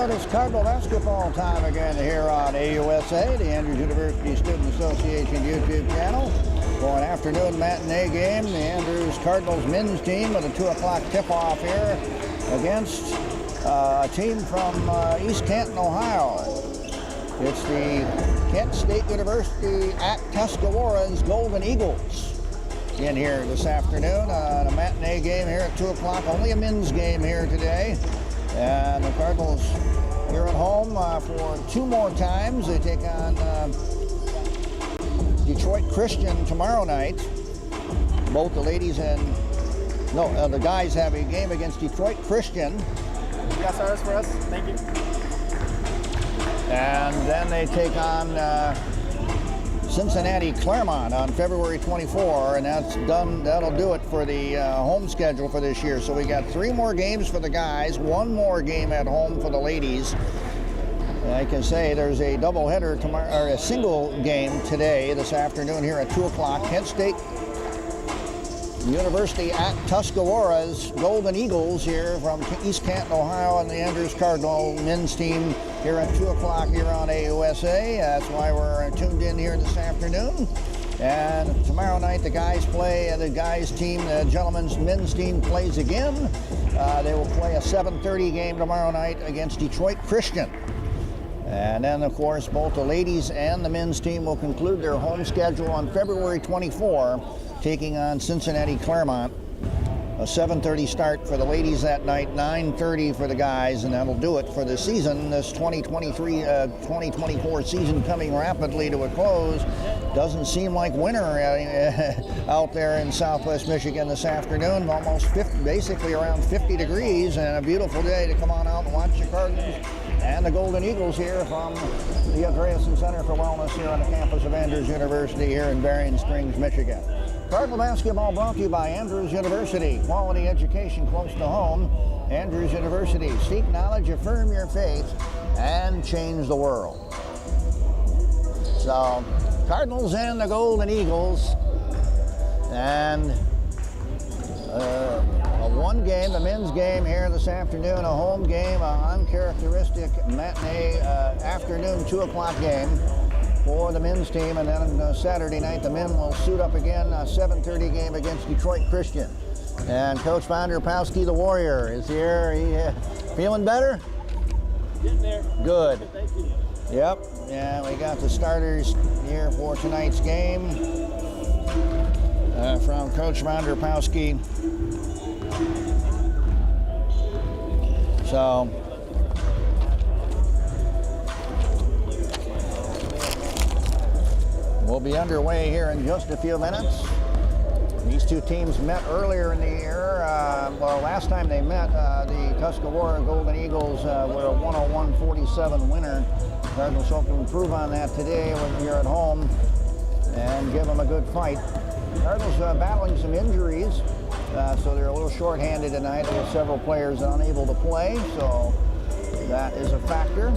It is Cardinal basketball time again here on AUSA, the Andrews University Student Association YouTube channel. For an afternoon matinee game, the Andrews Cardinals men's team with a 2 o'clock tip-off here against a team from East Canton, Ohio. It's the Kent State University at Tuscarawas Golden Eagles in here this afternoon. A matinee game here at 2 o'clock, only a men's game here today. And the Cardinals here at home for 2 more times. They take on Detroit Christian tomorrow night. Both the ladies and the guys have a game against Detroit Christian. You got stars for us? Thank you. And then they take on Cincinnati Claremont on February 24, and that's done. That'll do it for the home schedule for this year. So we got 3 more games for the guys, 1 more game at home for the ladies. I can say there's a doubleheader tomorrow, or a single game today, this afternoon here at 2 o'clock. Kent State University at Tuscarawas Golden Eagles here from East Canton, Ohio, and the Andrews Cardinal men's team here at 2 o'clock here on AUSA. That's why we're tuned in here this afternoon. And tomorrow night the guys play, the guys team, the gentlemen's men's team plays again. They will play a 7:30 game tomorrow night against Detroit Christian. And then, of course, both the ladies and the men's team will conclude their home schedule on February 24, taking on Cincinnati Claremont. A 7:30 start for the ladies that night, 9:30 for the guys, and that'll do it for the season. This 2023-2024 season coming rapidly to a close. Doesn't seem like winter out there in Southwest Michigan this afternoon. Almost 50, basically around 50 degrees, and a beautiful day to come on out and watch the Cardinals and the Golden Eagles here from the Andreasen Center for Wellness here on the campus of Andrews University here in Berrien Springs, Michigan. Cardinal basketball brought to you by Andrews University. Quality education close to home. Andrews University. Seek knowledge, affirm your faith, and change the world. So, Cardinals and the Golden Eagles. And a 1 game, the men's game here this afternoon, a home game, an uncharacteristic matinee afternoon 2 o'clock game for the men's team, and then on Saturday night the men will suit up again, a 7:30 game against Detroit Christian. And Coach Vanderpowski, the Warrior, is here. He feeling better? Getting there. Good. Thank you. Yep. Yeah, we got the starters here for tonight's game from Coach Vanderpowski. So. We'll be underway here in just a few minutes. These 2 teams met earlier in the year. Well, last time they met, the Tuscarawas Golden Eagles were a 101-47 winner. Cardinals hope to improve on that today when you're at home and give them a good fight. Cardinals battling some injuries, so they're a little short-handed tonight. They have several players unable to play, so that is a factor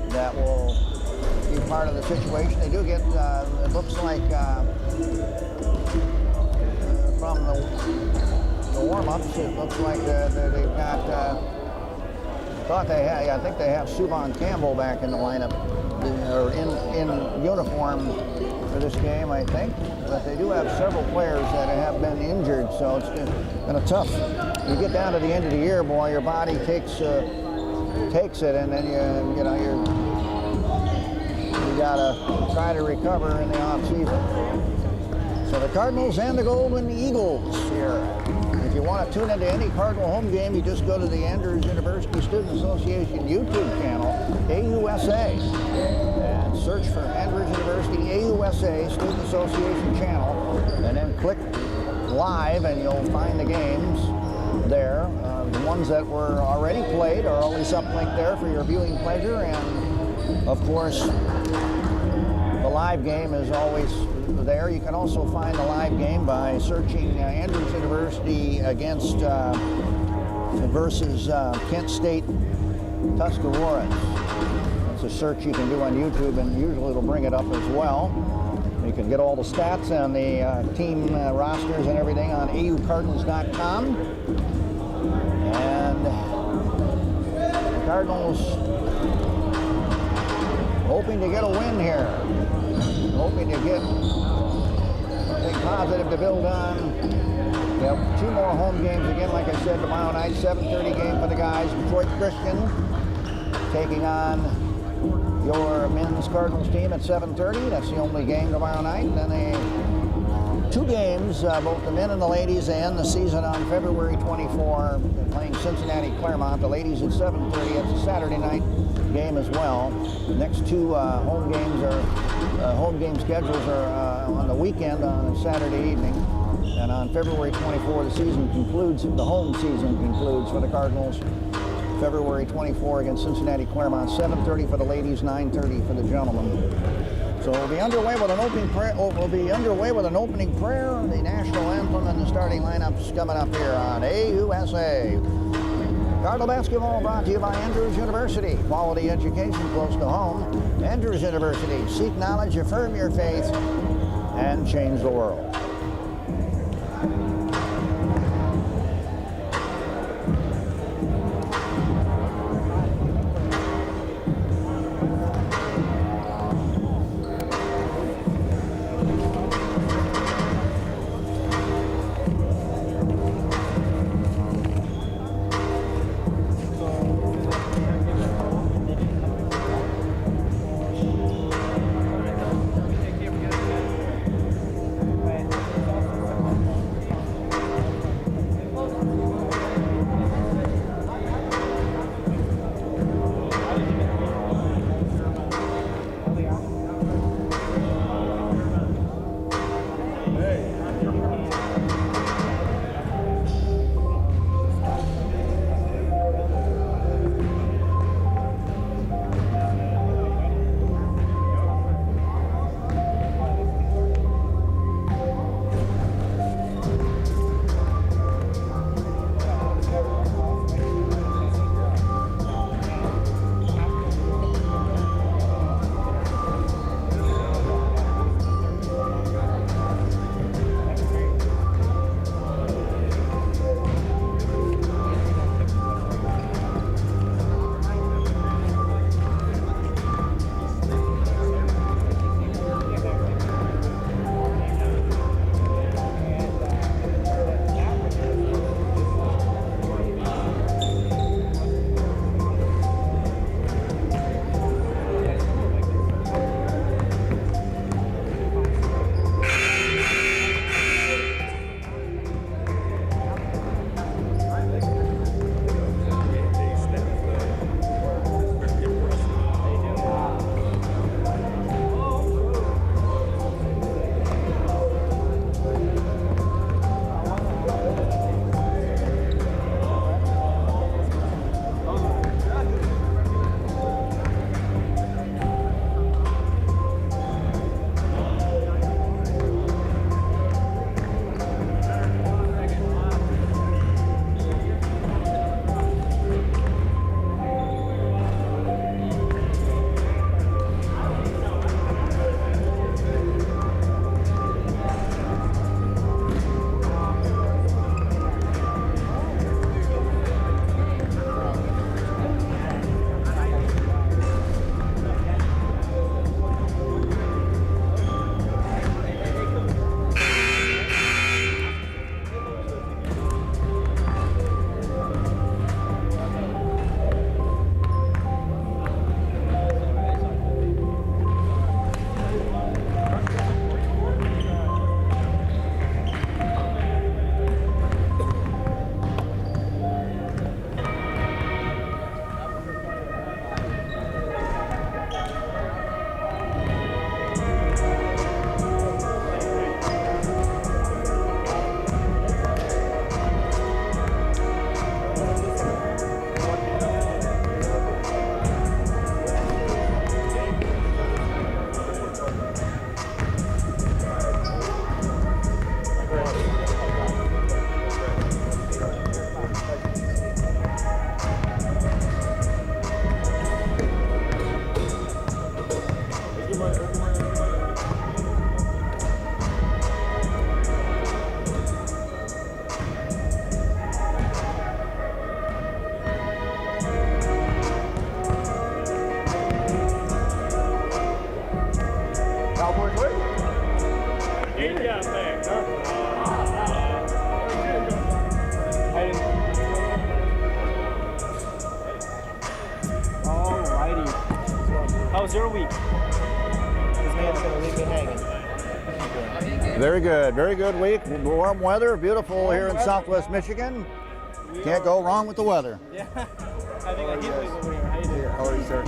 that will be part of the situation. They do get, it looks like, from the warm-ups, it looks like they've got, I think they have Subon Campbell back in the lineup, or in uniform for this game, I think. But they do have several players that have been injured, so it's been a tough. You get down to the end of the year, boy, your body takes it, and then you gotta try to recover in the off-season. So the Cardinals and the Golden Eagles here. If you want to tune into any Cardinal home game, you just go to the Andrews University Student Association YouTube channel, AUSA, and search for Andrews University AUSA Student Association channel, and then click live, and you'll find the games there. The ones that were already played are always uplinked there for your viewing pleasure, and of course, the live game is always there. You can also find the live game by searching Andrews University against versus Kent State Tuscarawas. That's a search you can do on YouTube, and usually it'll bring it up as well. You can get all the stats and the team rosters and everything on aucardinals.com. And Cardinals hoping to get a win here. Hoping to get something positive to build on. We have 2 more home games again, like I said, tomorrow night, 7:30 game for the guys. Detroit Christian taking on your men's Cardinals team at 7:30. That's the only game tomorrow night. And then 2 games, both the men and the ladies, and the season on February 24. They're playing Cincinnati Claremont. The ladies at 7:30. That's a Saturday night game as well. The next 2 home games are home game schedules are on the weekend on a Saturday evening. And on February 24, the season concludes. The home season concludes for the Cardinals. February 24 against Cincinnati Claremont, 7:30 for the ladies, 9:30 for the gentlemen. So we'll be underway with an opening prayer. The national anthem and the starting lineups coming up here on AUSA. Cardinal basketball brought to you by Andrews University. Quality education close to home. Andrews University. Seek knowledge, affirm your faith, and change the world. was your week? This man's gonna leave me hanging. Very good week. Warm weather, beautiful here in Southwest Michigan. Can't go wrong with the weather. Yeah. I think I heat wave over here. How you doing? How are you, sir?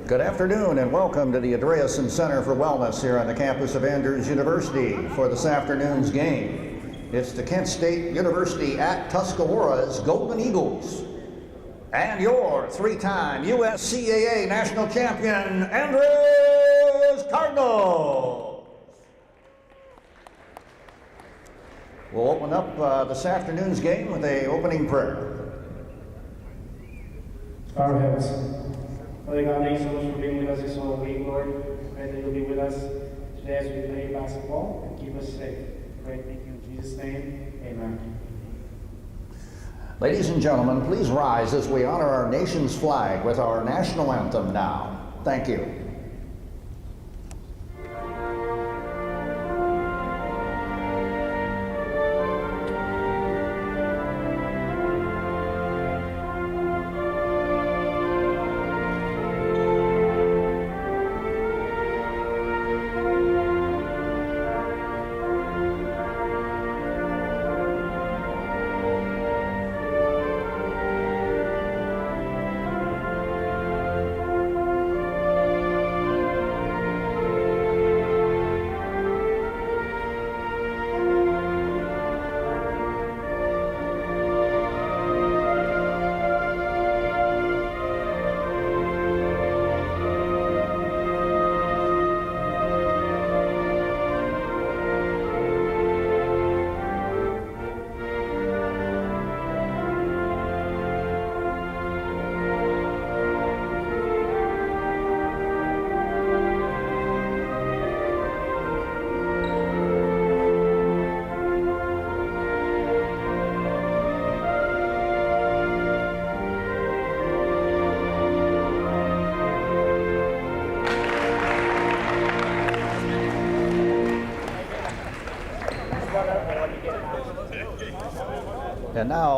Good afternoon and welcome to the Andreasen Center for Wellness here on the campus of Andrews University for this afternoon's game. It's the Kent State University at Tuscarawas Golden Eagles and your three-time USCAA national champion, Andrews Cardinals. We'll open up this afternoon's game with an opening prayer. Bow our heads. Father God, thank you so much for being with us this whole week, Lord. Pray that you'll be with us today as we play basketball and keep us safe. Pray, thank you in Jesus' name. Amen. Ladies and gentlemen, please rise as we honor our nation's flag with our national anthem now. Thank you.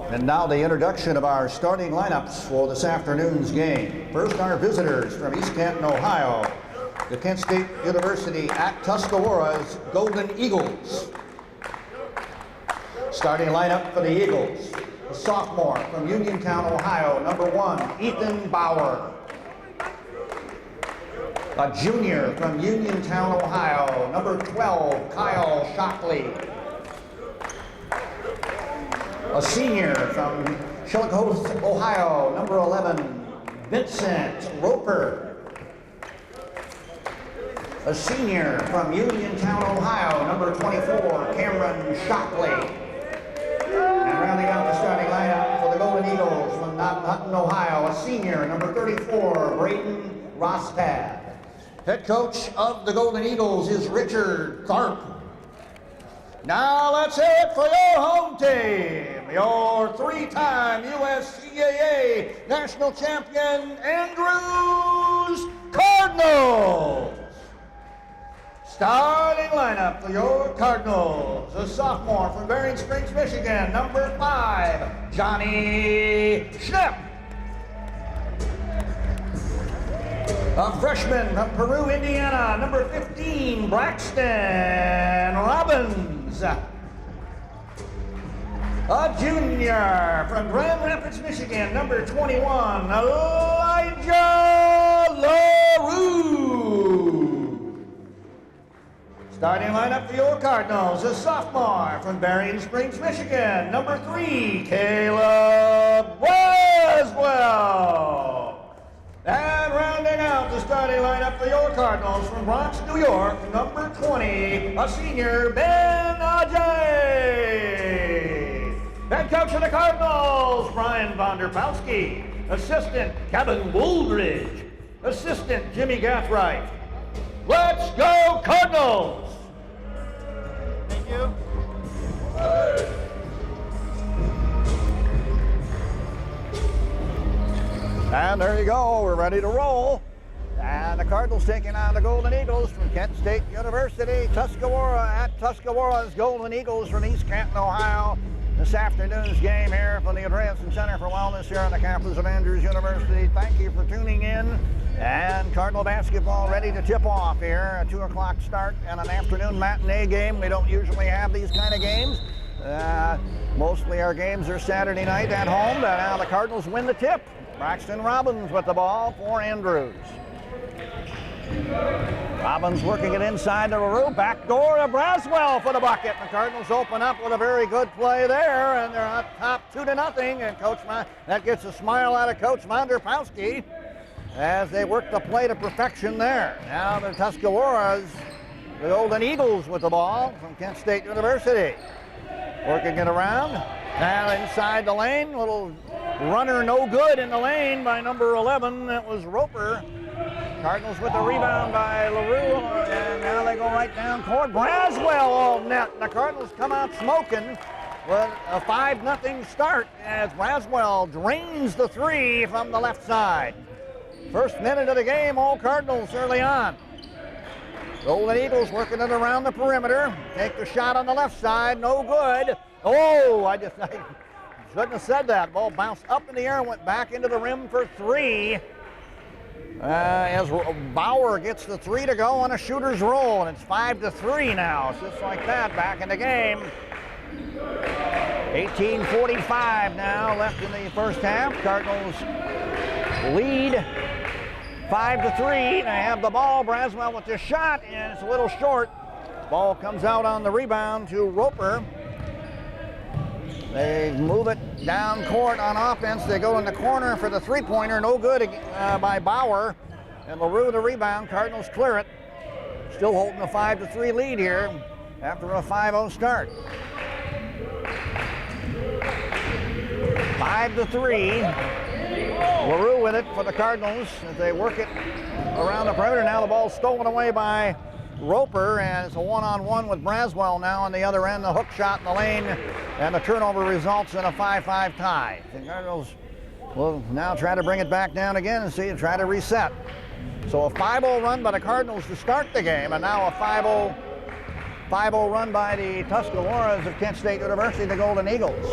And now the introduction of our starting lineups for this afternoon's game. First, our visitors from East Canton, Ohio, the Kent State University at Tuscarawas Golden Eagles. Starting lineup for the Eagles, a sophomore from Uniontown, Ohio, number 1, Ethan Bauer. A junior from Uniontown, Ohio, number 12, Kyle Shockley. A senior from Chillicothe, Ohio, number 11, Vincent Roper. A senior from Uniontown, Ohio, number 24, Cameron Shockley. And rounding out the starting lineup for the Golden Eagles from Hutton, Ohio, a senior, number 34, Brayton Rostad. Head coach of the Golden Eagles is Richard Tharp. Now let's hear it for your home team, your three-time USCAA national champion, Andrews Cardinals. Starting lineup for your Cardinals, a sophomore from Berrien Springs, Michigan, number 5, Johnny Schnepp. A freshman from Peru, Indiana, number 15, Braxton Robbins. A junior from Grand Rapids, Michigan, number 21, Elijah LaRue. Starting lineup for your Cardinals, a sophomore from Berrien Springs, Michigan, number 3, Caleb Boswell. And rounding out the starting lineup for your Cardinals from Bronx, New York, number 20, a senior, Ben Ajay. Head coach of the Cardinals, Brian Vonderpowski. Assistant, Kevin Wooldridge. Assistant, Jimmy Gathright. Let's go Cardinals! Thank you. And there you go, we're ready to roll. And the Cardinals taking on the Golden Eagles from Kent State University. Tuscarawas at Tuscarawas, Golden Eagles from East Canton, Ohio. This afternoon's game here from the Andreasen Center for Wellness here on the campus of Andrews University. Thank you for tuning in. And Cardinal basketball ready to tip off here. A 2 o'clock start and an afternoon matinee game. We don't usually have these kind of games. Mostly our games are Saturday night at home. But now the Cardinals win the tip. Braxton Robbins with the ball for Andrews. Robbins working it inside the LaRue. Backdoor to Braswell for the bucket. The Cardinals open up with a very good play there, and they're up top 2-0. And that gets a smile out of Coach Monderpowski as they work the play to perfection there. Now the Tuscarawas, the Golden Eagles with the ball from Kent State University. Working it around. Now inside the lane, little runner no good in the lane by number 11. That was Roper. Cardinals with the rebound by LaRue, and now they go right down court. Braswell all net. The Cardinals come out smoking with a 5-0 start as Braswell drains the three from the left side. First minute of the game, all Cardinals early on. Golden Eagles working it around the perimeter. Take the shot on the left side, no good. Oh, I shouldn't have said that. Ball bounced up in the air and went back into the rim for three. As Bauer gets the three to go on a shooter's roll, and it's 5-3 now. It's just like that, back in the game. 18:45 now left in the first half. Cardinals lead 5-3. They have the ball. Braswell with the shot, and it's a little short. Ball comes out on the rebound to Roper. They move it down court on offense. They go in the corner for the three-pointer. No good by Bauer. And LaRue the rebound. Cardinals clear it. Still holding a 5-3 lead here after a 5-0 start. 5-3. LaRue with it for the Cardinals as they work it around the perimeter. Now the ball's stolen away by Roper, and it's a one-on-one with Braswell now on the other end. The hook shot in the lane, and the turnover results in a 5-5 tie. The Cardinals will now try to bring it back down again and try to reset. So a 5-0 run by the Cardinals to start the game, and now a 5-0 run by the Tuscarawas of Kent State University, the Golden Eagles.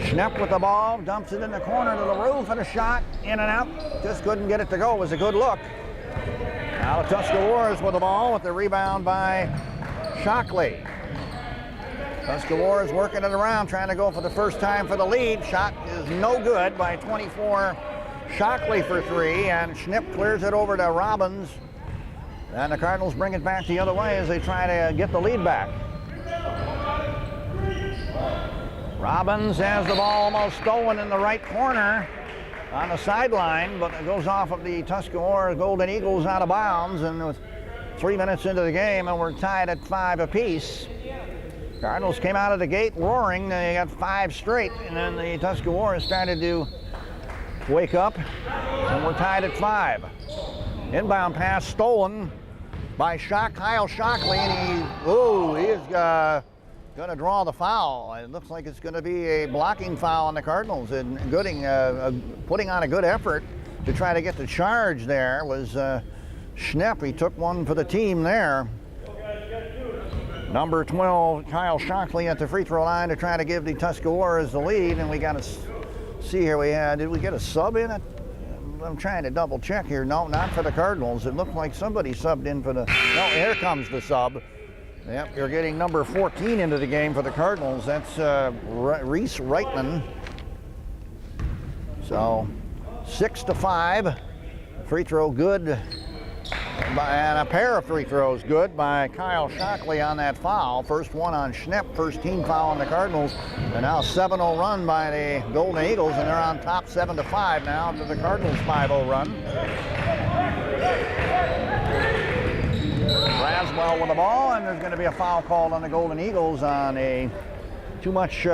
Schnepp with the ball, dumps it in the corner to LaRue for the shot, in and out. Just couldn't get it to go. It was a good look. Now the Tuscarawas with the ball with the rebound by Shockley. Tuscarawas working it around, trying to go for the first time for the lead. Shot is no good by 24. Shockley for three, and Schnepp clears it over to Robbins. And the Cardinals bring it back the other way as they try to get the lead back. Robbins has the ball almost stolen in the right corner on the sideline, but it goes off of the Tuscarawas Golden Eagles out of bounds, and with 3 minutes into the game, and we're tied at 5 apiece. Cardinals came out of the gate roaring. They got 5 straight, and then the Tuscarawas started to wake up, and we're tied at 5. Inbound pass stolen by Kyle Shockley, and he is going to draw the foul. It looks like it's going to be a blocking foul on the Cardinals, and putting on a good effort to try to get the charge there was Schnepp. He took one for the team there. Number 12, Kyle Shockley at the free throw line to try to give the Tuscarawas the lead, and we got to see here did we get a sub in it? I'm trying to double check here. No, not for the Cardinals. It looked like somebody subbed in for the, no, here comes the sub. Yep, you're getting number 14 into the game for the Cardinals. That's Reese Reitman. So 6-5. Free throw good. And a pair of free throws good by Kyle Shockley on that foul. First one on Schnepp, first team foul on the Cardinals. And now 7-0 run by the Golden Eagles, and they're on top 7-5 now after the Cardinals 5-0 run. Braswell with the ball, and there's going to be a foul called on the Golden Eagles on a too much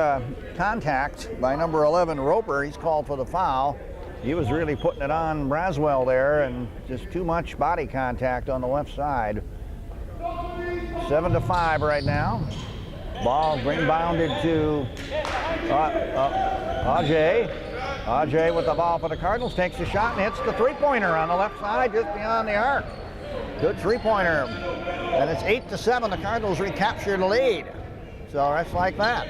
contact by number 11 Roper. He's called for the foul. He was really putting it on Braswell there, and just too much body contact on the left side. 7-5 right now. Ball rebounded to Ajay. Ajay with the ball for the Cardinals, takes a shot and hits the three-pointer on the left side just beyond the arc. Good three-pointer. And it's 8-7. The Cardinals recapture the lead. So that's like that.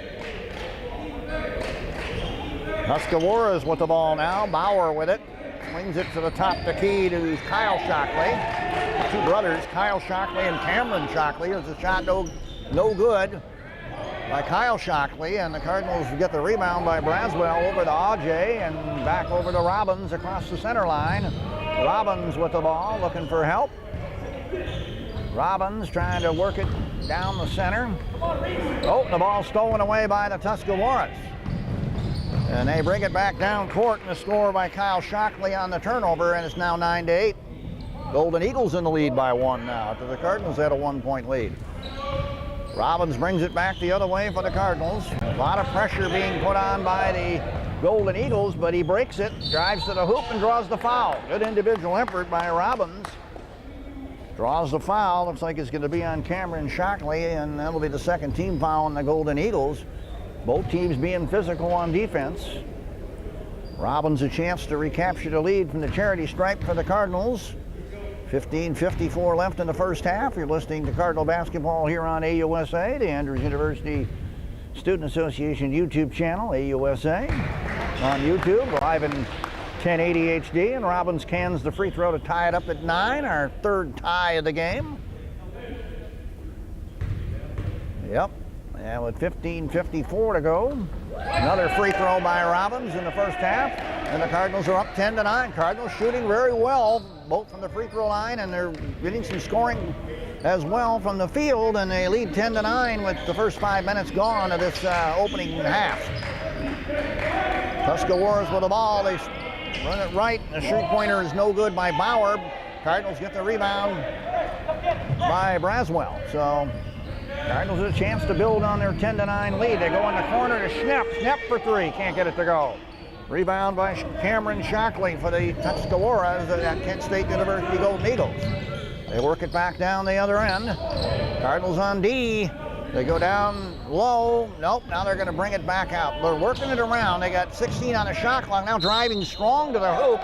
Tuscarawas with the ball now. Bauer with it. Swings it to the top of the key to Kyle Shockley. The two brothers, Kyle Shockley and Cameron Shockley. There's a shot no good by Kyle Shockley, and the Cardinals get the rebound by Braswell over to Ajay and back over to Robbins across the center line. Robbins with the ball, looking for help. Robbins trying to work it down the center. Oh, the ball stolen away by the Tuscarawas. And they bring it back down court, and a score by Kyle Shockley on the turnover, and it's now 9-8. Golden Eagles in the lead by 1 now, after the Cardinals had a 1-point lead. Robbins brings it back the other way for the Cardinals. A lot of pressure being put on by the Golden Eagles, but he breaks it, drives to the hoop, and draws the foul. Good individual effort by Robbins. Draws the foul. Looks like it's going to be on Cameron Shockley, and that'll be the second team foul on the Golden Eagles. Both teams being physical on defense. Robbins a chance to recapture the lead from the charity stripe for the Cardinals. 15:54 left in the first half. You're listening to Cardinal Basketball here on AUSA, the Andrews University Student Association YouTube channel, AUSA, on YouTube, live in 1080 HD, and Robbins cans the free throw to tie it up at 9, our third tie of the game. Yep, and with 15:54 to go, another free throw by Robbins in the first half, and the Cardinals are up 10-9. Cardinals shooting very well, both from the free throw line, and they're getting some scoring as well from the field, and they lead 10-9 with the first 5 minutes gone of this opening half. Tuscarawas with the ball. They run it right. The three-pointer is no good by Bauer. Cardinals get the rebound by Braswell. So Cardinals have a chance to build on their 10-9 lead. They go in the corner to Schnepp. Schnepp for three. Can't get it to go. Rebound by Cameron Shockley for the Tuscarawas at Kent State University Golden Eagles. They work it back down the other end. Cardinals on D. They go down low. Nope, now they're going to bring it back out. They're working it around. They got 16 on the shot clock. Now driving strong to the hoop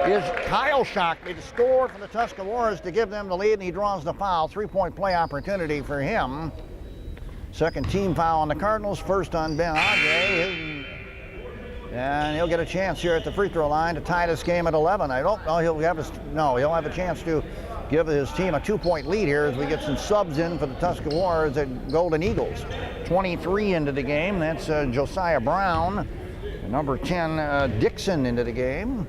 is Kyle Shockley to score for the Tuscarawas to give them the lead, and he draws the foul. 3-point play opportunity for him. Second team foul on the Cardinals. First on Ben Ajay. And he'll get a chance here at the free throw line to tie this game at 11. I don't know he'll have a chance to give his team a 2-point lead here as we get some subs in for the Tuscarawas at Golden Eagles. 23 into the game. That's Josiah Brown. Number 10, Dixon into the game.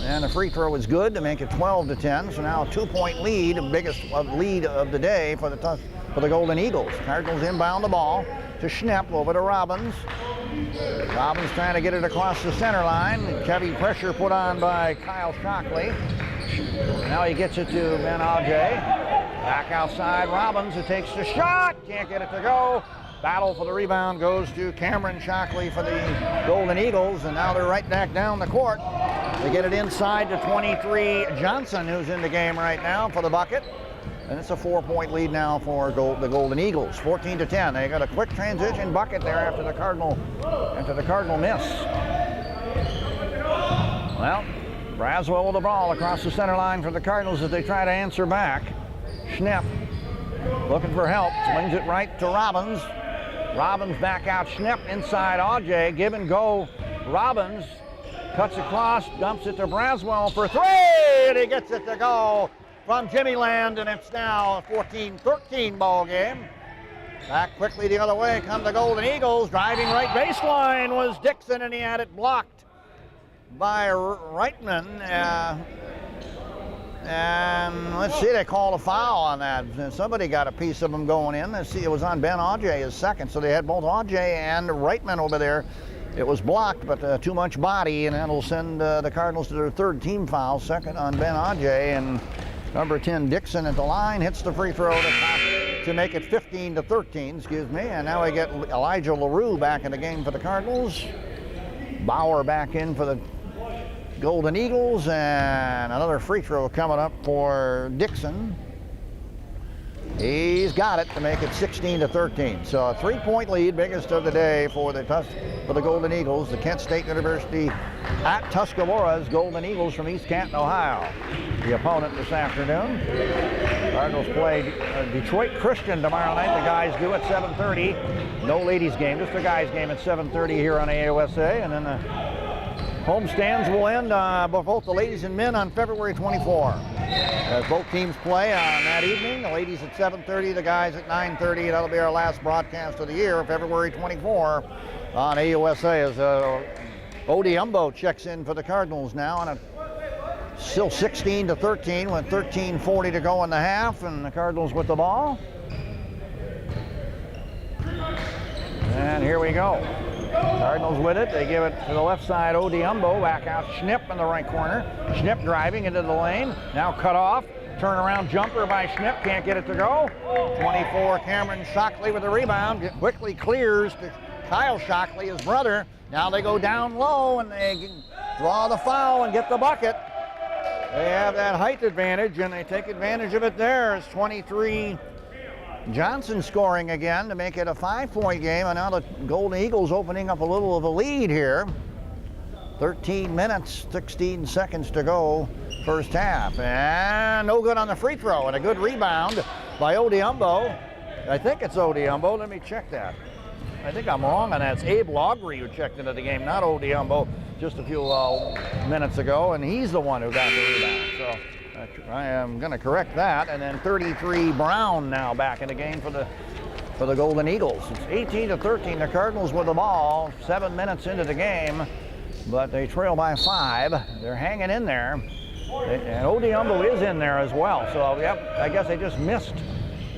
And the free throw is good to make it 12-10. So now a 2-point lead, the biggest lead of the day for the Golden Eagles. Cardinals inbound the ball to Schnepp, over to Robbins. Robbins trying to get it across the center line. Heavy pressure put on by Kyle Shockley. Now he gets it to Ben Ajay. Back outside Robbins, who takes the shot. Can't get it to go. Battle for the rebound goes to Cameron Shockley for the Golden Eagles, and now they're right back down the court. They get it inside to 23 Johnson, who's in the game right now for the bucket. And it's a 4-point lead now for the Golden Eagles, 14-10. They got a quick transition bucket there after the Cardinal miss. Well, Braswell with the ball across the center line for the Cardinals as they try to answer back. Schnepp looking for help, swings it right to Robbins. Robbins back out, Schnepp inside Ajay, give and go. Robbins cuts across, dumps it to Braswell for three, and he gets it to go from Jimmy Land, and it's now a 14-13 ball game. Back quickly the other way come the Golden Eagles. Driving right baseline was Dixon, and he had it blocked by Reitman. And let's see, they called a foul on that. Somebody got a piece of them going in. Let's see, it was on Ben Ajay, his second. So they had both Ajay and Reitman over there. It was blocked, but too much body, and that'll send the Cardinals to their third team foul, second on Ben Ajay. And number 10, Dixon at the line, hits the free throw to make it 15-13, excuse me. And now we get Elijah LaRue back in the game for the Cardinals. Bauer back in for the Golden Eagles, and another free throw coming up for Dixon. He's got it to make it 16-13. So a 3-point lead, biggest of the day for the Golden Eagles. The Kent State University at Tuscarawas Golden Eagles from East Canton, Ohio. The opponent this afternoon. Cardinals play Detroit Christian tomorrow night. The guys do at 7:30. No ladies game, just a guys game at 7:30 here on AOSA, and then the homestands will end both the ladies and men on February 24. As both teams play on that evening, the ladies at 7:30, the guys at 9:30. That'll be our last broadcast of the year, February 24 on AOSA, as Odie Umbo checks in for the Cardinals now on a still 16-13 with 13:40 to go in the half, and the Cardinals with the ball. And here we go. Cardinals with it. They give it to the left side. Odie Umbo back out. Schnipp in the right corner. Schnipp driving into the lane. Now cut off. Turnaround jumper by Schnipp. Can't get it to go. 24, Cameron Shockley with the rebound. Quickly clears to Kyle Shockley, his brother. Now they go down low and they draw the foul and get the bucket. They have that height advantage and they take advantage of it there. It's 23. Johnson scoring again to make it a 5-point game, and now the Golden Eagles opening up a little of a lead here. 13 minutes, 16 seconds to go, first half. And no good on the free throw, and a good rebound by Odie Umbo. I think it's Odie Umbo. Let me check that. I think I'm wrong on that. It's Abe Logry who checked into the game, not Odie Umbo, just a few minutes ago, and he's the one who got the rebound. So I am going to correct that. And then 33 Brown now back in the game for the Golden Eagles. It's 18-13. The Cardinals with the ball, 7 minutes into the game, but they trail by 5. They're hanging in there, and Odie Umbo is in there as well. So yep, I guess they just missed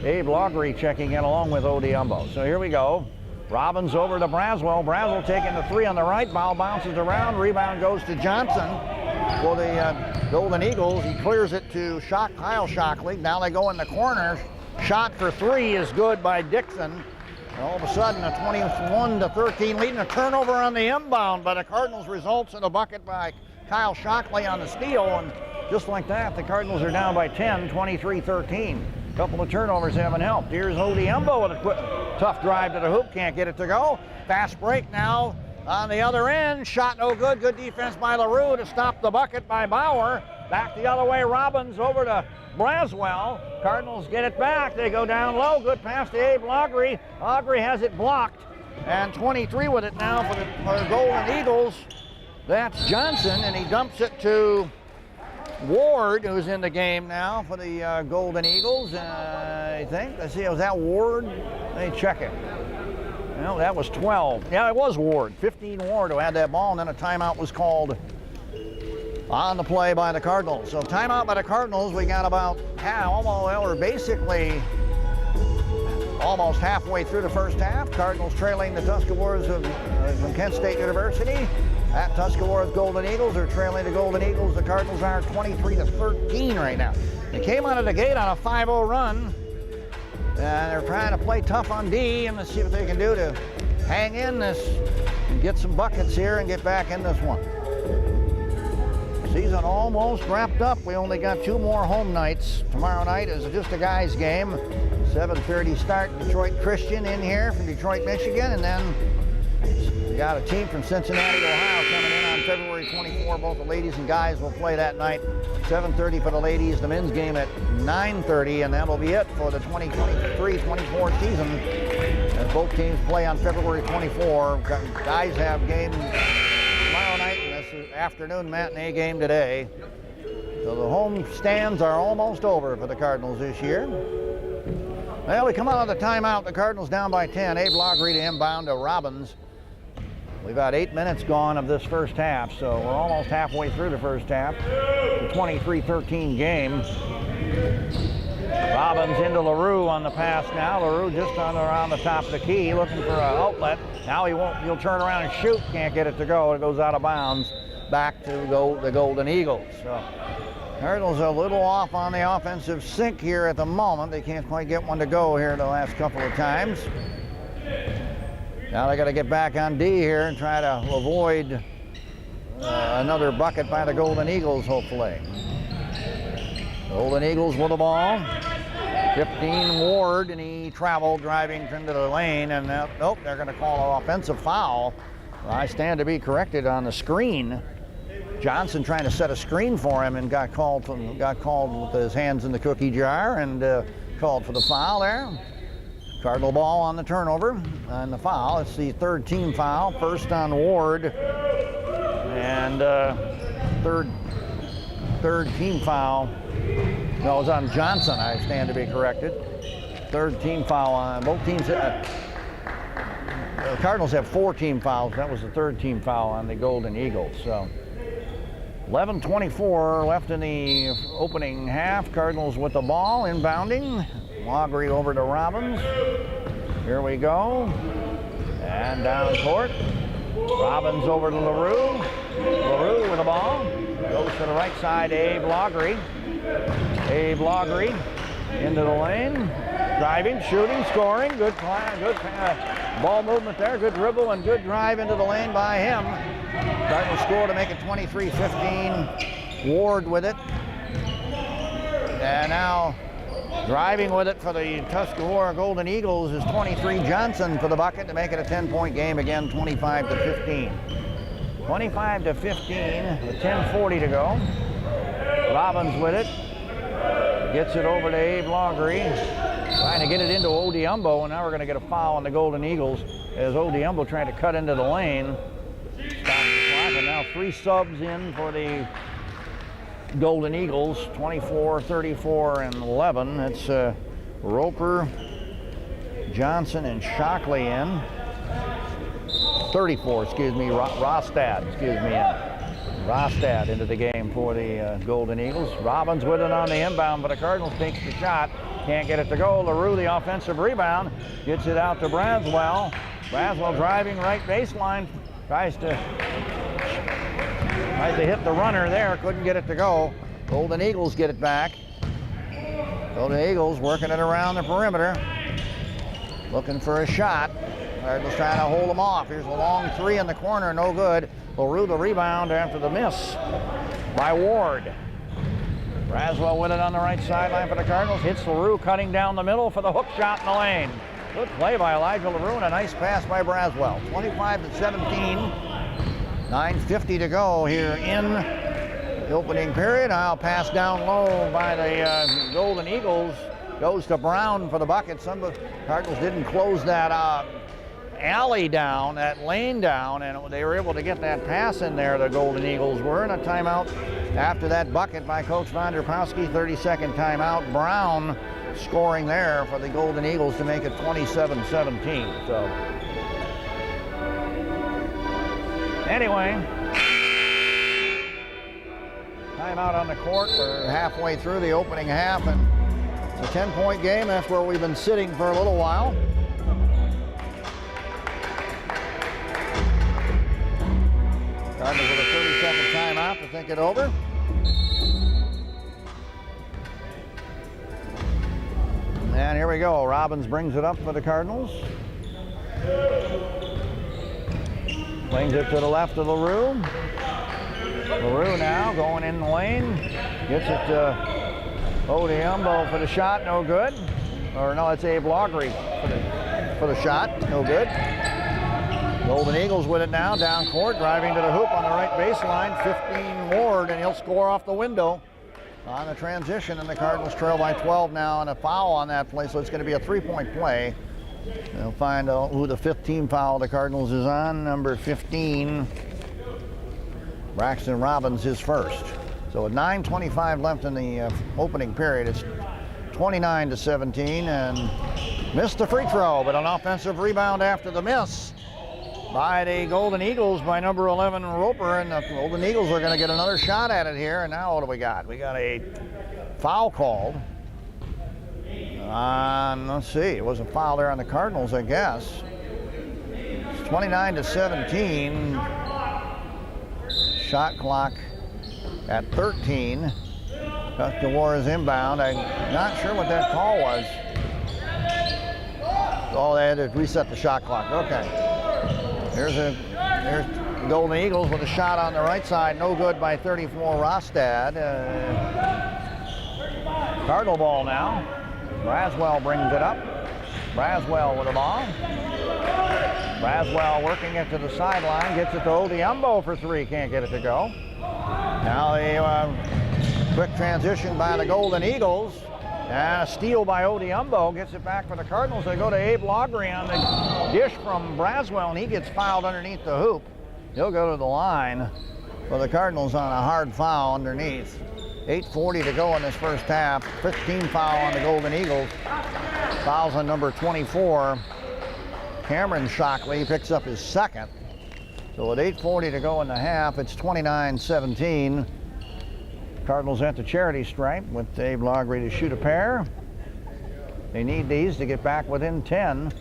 Abe Logry checking in along with Odie Umbo. So here we go. Robbins over to Braswell. Braswell taking the 3 on the right. Ball bounces around. Rebound goes to Johnson for the Golden Eagles. He clears it to Kyle Shockley. Now they go in the corner. Shot for 3 is good by Dixon. And all of a sudden, a 21-13 lead, and a turnover on the inbound. But the Cardinals results in a bucket by Kyle Shockley on the steal. And just like that, the Cardinals are down by 10, 23-13. A couple of turnovers haven't helped. Here's Odie Umbo with a quick, tough drive to the hoop. Can't get it to go. Fast break now on the other end. Shot no good. Good defense by LaRue to stop the bucket by Bauer. Back the other way. Robbins over to Braswell. Cardinals get it back. They go down low. Good pass to Abe Logry. Logry has it blocked. And 23 with it now for the Golden Eagles. That's Johnson, and he dumps it to Ward, who's in the game now for the Golden Eagles. I think. Let's see, was that Ward? Let me check it. No, that was 12. Yeah, it was Ward. 15 Ward who had that ball, and then a timeout was called on the play by the Cardinals. So timeout by the Cardinals. We got about we're basically almost halfway through the first half. Cardinals trailing the Tuscarawas from Kent State University. At Tuscarawas Golden Eagles are trailing the Golden Eagles. The Cardinals are 23-13 right now. They came out of the gate on a 5-0 run. And they're trying to play tough on D, and let's see what they can do to hang in this and get some buckets here and get back in this one. Season almost wrapped up. We only got 2 more home nights. Tomorrow night is just a guys game. 7:30 start. Detroit Christian in here from Detroit, Michigan, and then we got a team from Cincinnati, Ohio coming in on February 24. Both the ladies and guys will play that night. 7:30 for the ladies, the men's game at 9:30, and that'll be it for the 2023-24 season. As both teams play on February 24. Guys have games tomorrow night and this afternoon matinee game today. So the home stands are almost over for the Cardinals this year. Well, we come out of the timeout. The Cardinals down by 10. Abe Logry to inbound to Robbins. We've got 8 minutes gone of this first half, so we're almost halfway through the first half. The 23-13 game. Robbins into LaRue on the pass now. LaRue just around the top of the key, looking for an outlet. Now he'll turn around and shoot. Can't get it to go. It goes out of bounds. Back to the Golden Eagles. So Cardinals are a little off on the offensive sync here at the moment. They can't quite get one to go here the last couple of times. Now they got to get back on D here and try to avoid another bucket by the Golden Eagles, hopefully. Golden Eagles with the ball. 15 Ward, and he traveled driving into the lane, and nope, they're going to call an offensive foul. I stand to be corrected on the screen. Johnson trying to set a screen for him and got called with his hands in the cookie jar and called for the foul there. Cardinal ball on the turnover and the foul. It's the third team foul, first on Ward, and third team foul. No, it was on Johnson. I stand to be corrected. Third team foul on both teams. The Cardinals have 4 team fouls. That was the third team foul on the Golden Eagles. So 11:24 left in the opening half. Cardinals with the ball, inbounding. Laugry over to Robbins. Here we go. And down court. Robbins over to LaRue. LaRue with the ball. Goes to the right side, Abe Laugry. Abe Laugry into the lane. Driving, shooting, scoring. Good ball movement there. Good dribble and good drive into the lane by him. Cardinals score to make it 23-15. Ward with it. And now driving with it for the Tuscarawas Golden Eagles is 23 Johnson for the bucket to make it a 10-point game again, 25-15. 25-15 with 10:40 to go. Robbins with it. Gets it over to Abe Laugry. Trying to get it into Odiumbo, and now we're going to get a foul on the Golden Eagles as Odiumbo trying to cut into the lane. Stops the clock, and now 3 subs in for the Golden Eagles, 24, 34, and 11. It's Roper, Johnson, and Shockley in. 34, excuse me, Rostad, excuse me, in. Rostad into the game for the Golden Eagles. Robbins with it on the inbound, but the Cardinals takes the shot. Can't get it to go. LaRue, the offensive rebound, gets it out to Braswell. Braswell driving right baseline, tries to hit the runner there, couldn't get it to go. Golden Eagles get it back. Golden Eagles working it around the perimeter, looking for a shot. Cardinals trying to hold them off. Here's a long 3 in the corner, no good. LaRue the rebound after the miss by Ward. Braswell with it on the right sideline for the Cardinals. Hits LaRue cutting down the middle for the hook shot in the lane. Good play by Elijah LaRue and a nice pass by Braswell. 25-17. 9:50 to go here in the opening period. Now pass down low by the Golden Eagles. Goes to Brown for the bucket. Some of the Cardinals didn't close that alley down, that lane down, and they were able to get that pass in there, the Golden Eagles were. In a timeout after that bucket by Coach Von der Pauski, 30-second timeout. Brown scoring there for the Golden Eagles to make it 27-17. So anyway, timeout on the court. We're halfway through the opening half, and it's a 10-point game. That's where we've been sitting for a little while. Cardinals with a 30-second timeout to think it over. And here we go. Robbins brings it up for the Cardinals. Flings it to the left of LaRue. LaRue now going in the lane. Gets it to Odiumbo for the shot, no good. Or no, it's Abe Laugry for the shot, no good. Golden Eagles with it now, down court, driving to the hoop on the right baseline. 15 Ward, and he'll score off the window on the transition, and the Cardinals trail by 12 now, and a foul on that play, so it's going to be a 3-point play. They'll find out who the 5th team foul the Cardinals is on. Number 15, Braxton Robbins, his first. So with 9:25 left in the opening period, it's 29-17, and missed the free throw, but an offensive rebound after the miss by the Golden Eagles by number 11, Roper, and the Golden Eagles are going to get another shot at it here. And now what do we got? We got a foul called. Let's see, it was a foul there on the Cardinals, I guess. It's 29-17. Shot clock at 13. Tuscarawas inbound. I'm not sure what that call was. Oh, they had to reset the shot clock. Okay. There's Golden Eagles with a shot on the right side. No good by 34 Rostad. Cardinal ball now. Braswell brings it up. Braswell with the ball. Braswell working it to the sideline. Gets it to Odiumbo for three. Can't get it to go. Now the quick transition by the Golden Eagles. And a steal by Odiumbo. Gets it back for the Cardinals. They go to Abe Logry on the dish from Braswell, and he gets fouled underneath the hoop. He'll go to the line for the Cardinals on a hard foul underneath. 8:40 to go in this first half. 15 foul on the Golden Eagles. Fouls on number 24. Cameron Shockley picks up his second. So at 8:40 to go in the half, it's 29-17. Cardinals at the charity stripe with Abe Logry to shoot a pair. They need these to get back within 10.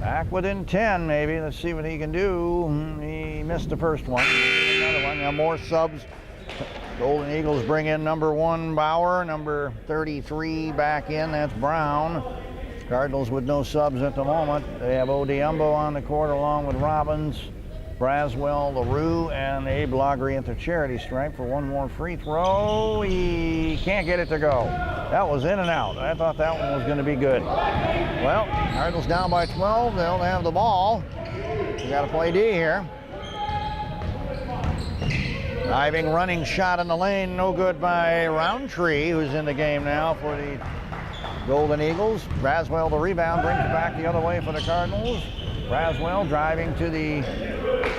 Back within 10, maybe. Let's see what he can do. He missed the first one. Another one. Now more subs. Golden Eagles bring in number 1 Bauer, number 33 back in. That's Brown. Cardinals with no subs at the moment. They have Odiumbo on the court along with Robbins, Braswell, LaRue, and Abe Logry at the charity stripe for one more free throw. He can't get it to go. That was in and out. I thought that one was going to be good. Well, Cardinals down by 12. They'll have the ball. We got to play D here. Diving running shot in the lane. No good by Roundtree, who's in the game now for the Golden Eagles. Braswell the rebound, brings it back the other way for the Cardinals. Braswell driving to the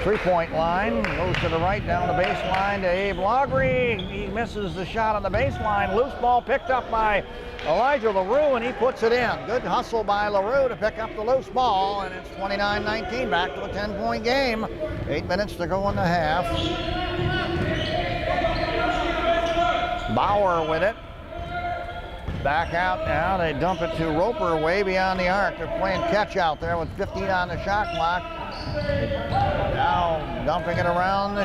three-point line, goes to the right down the baseline to Abe Logry. He misses the shot on the baseline. Loose ball picked up by Elijah LaRue, and he puts it in. Good hustle by LaRue to pick up the loose ball, and it's 29-19, back to a 10-point game. 8 minutes to go in the half. Bauer with it. Back out now. They dump it to Roper way beyond the arc. They're playing catch out there with 15 on the shot clock. Now dumping it around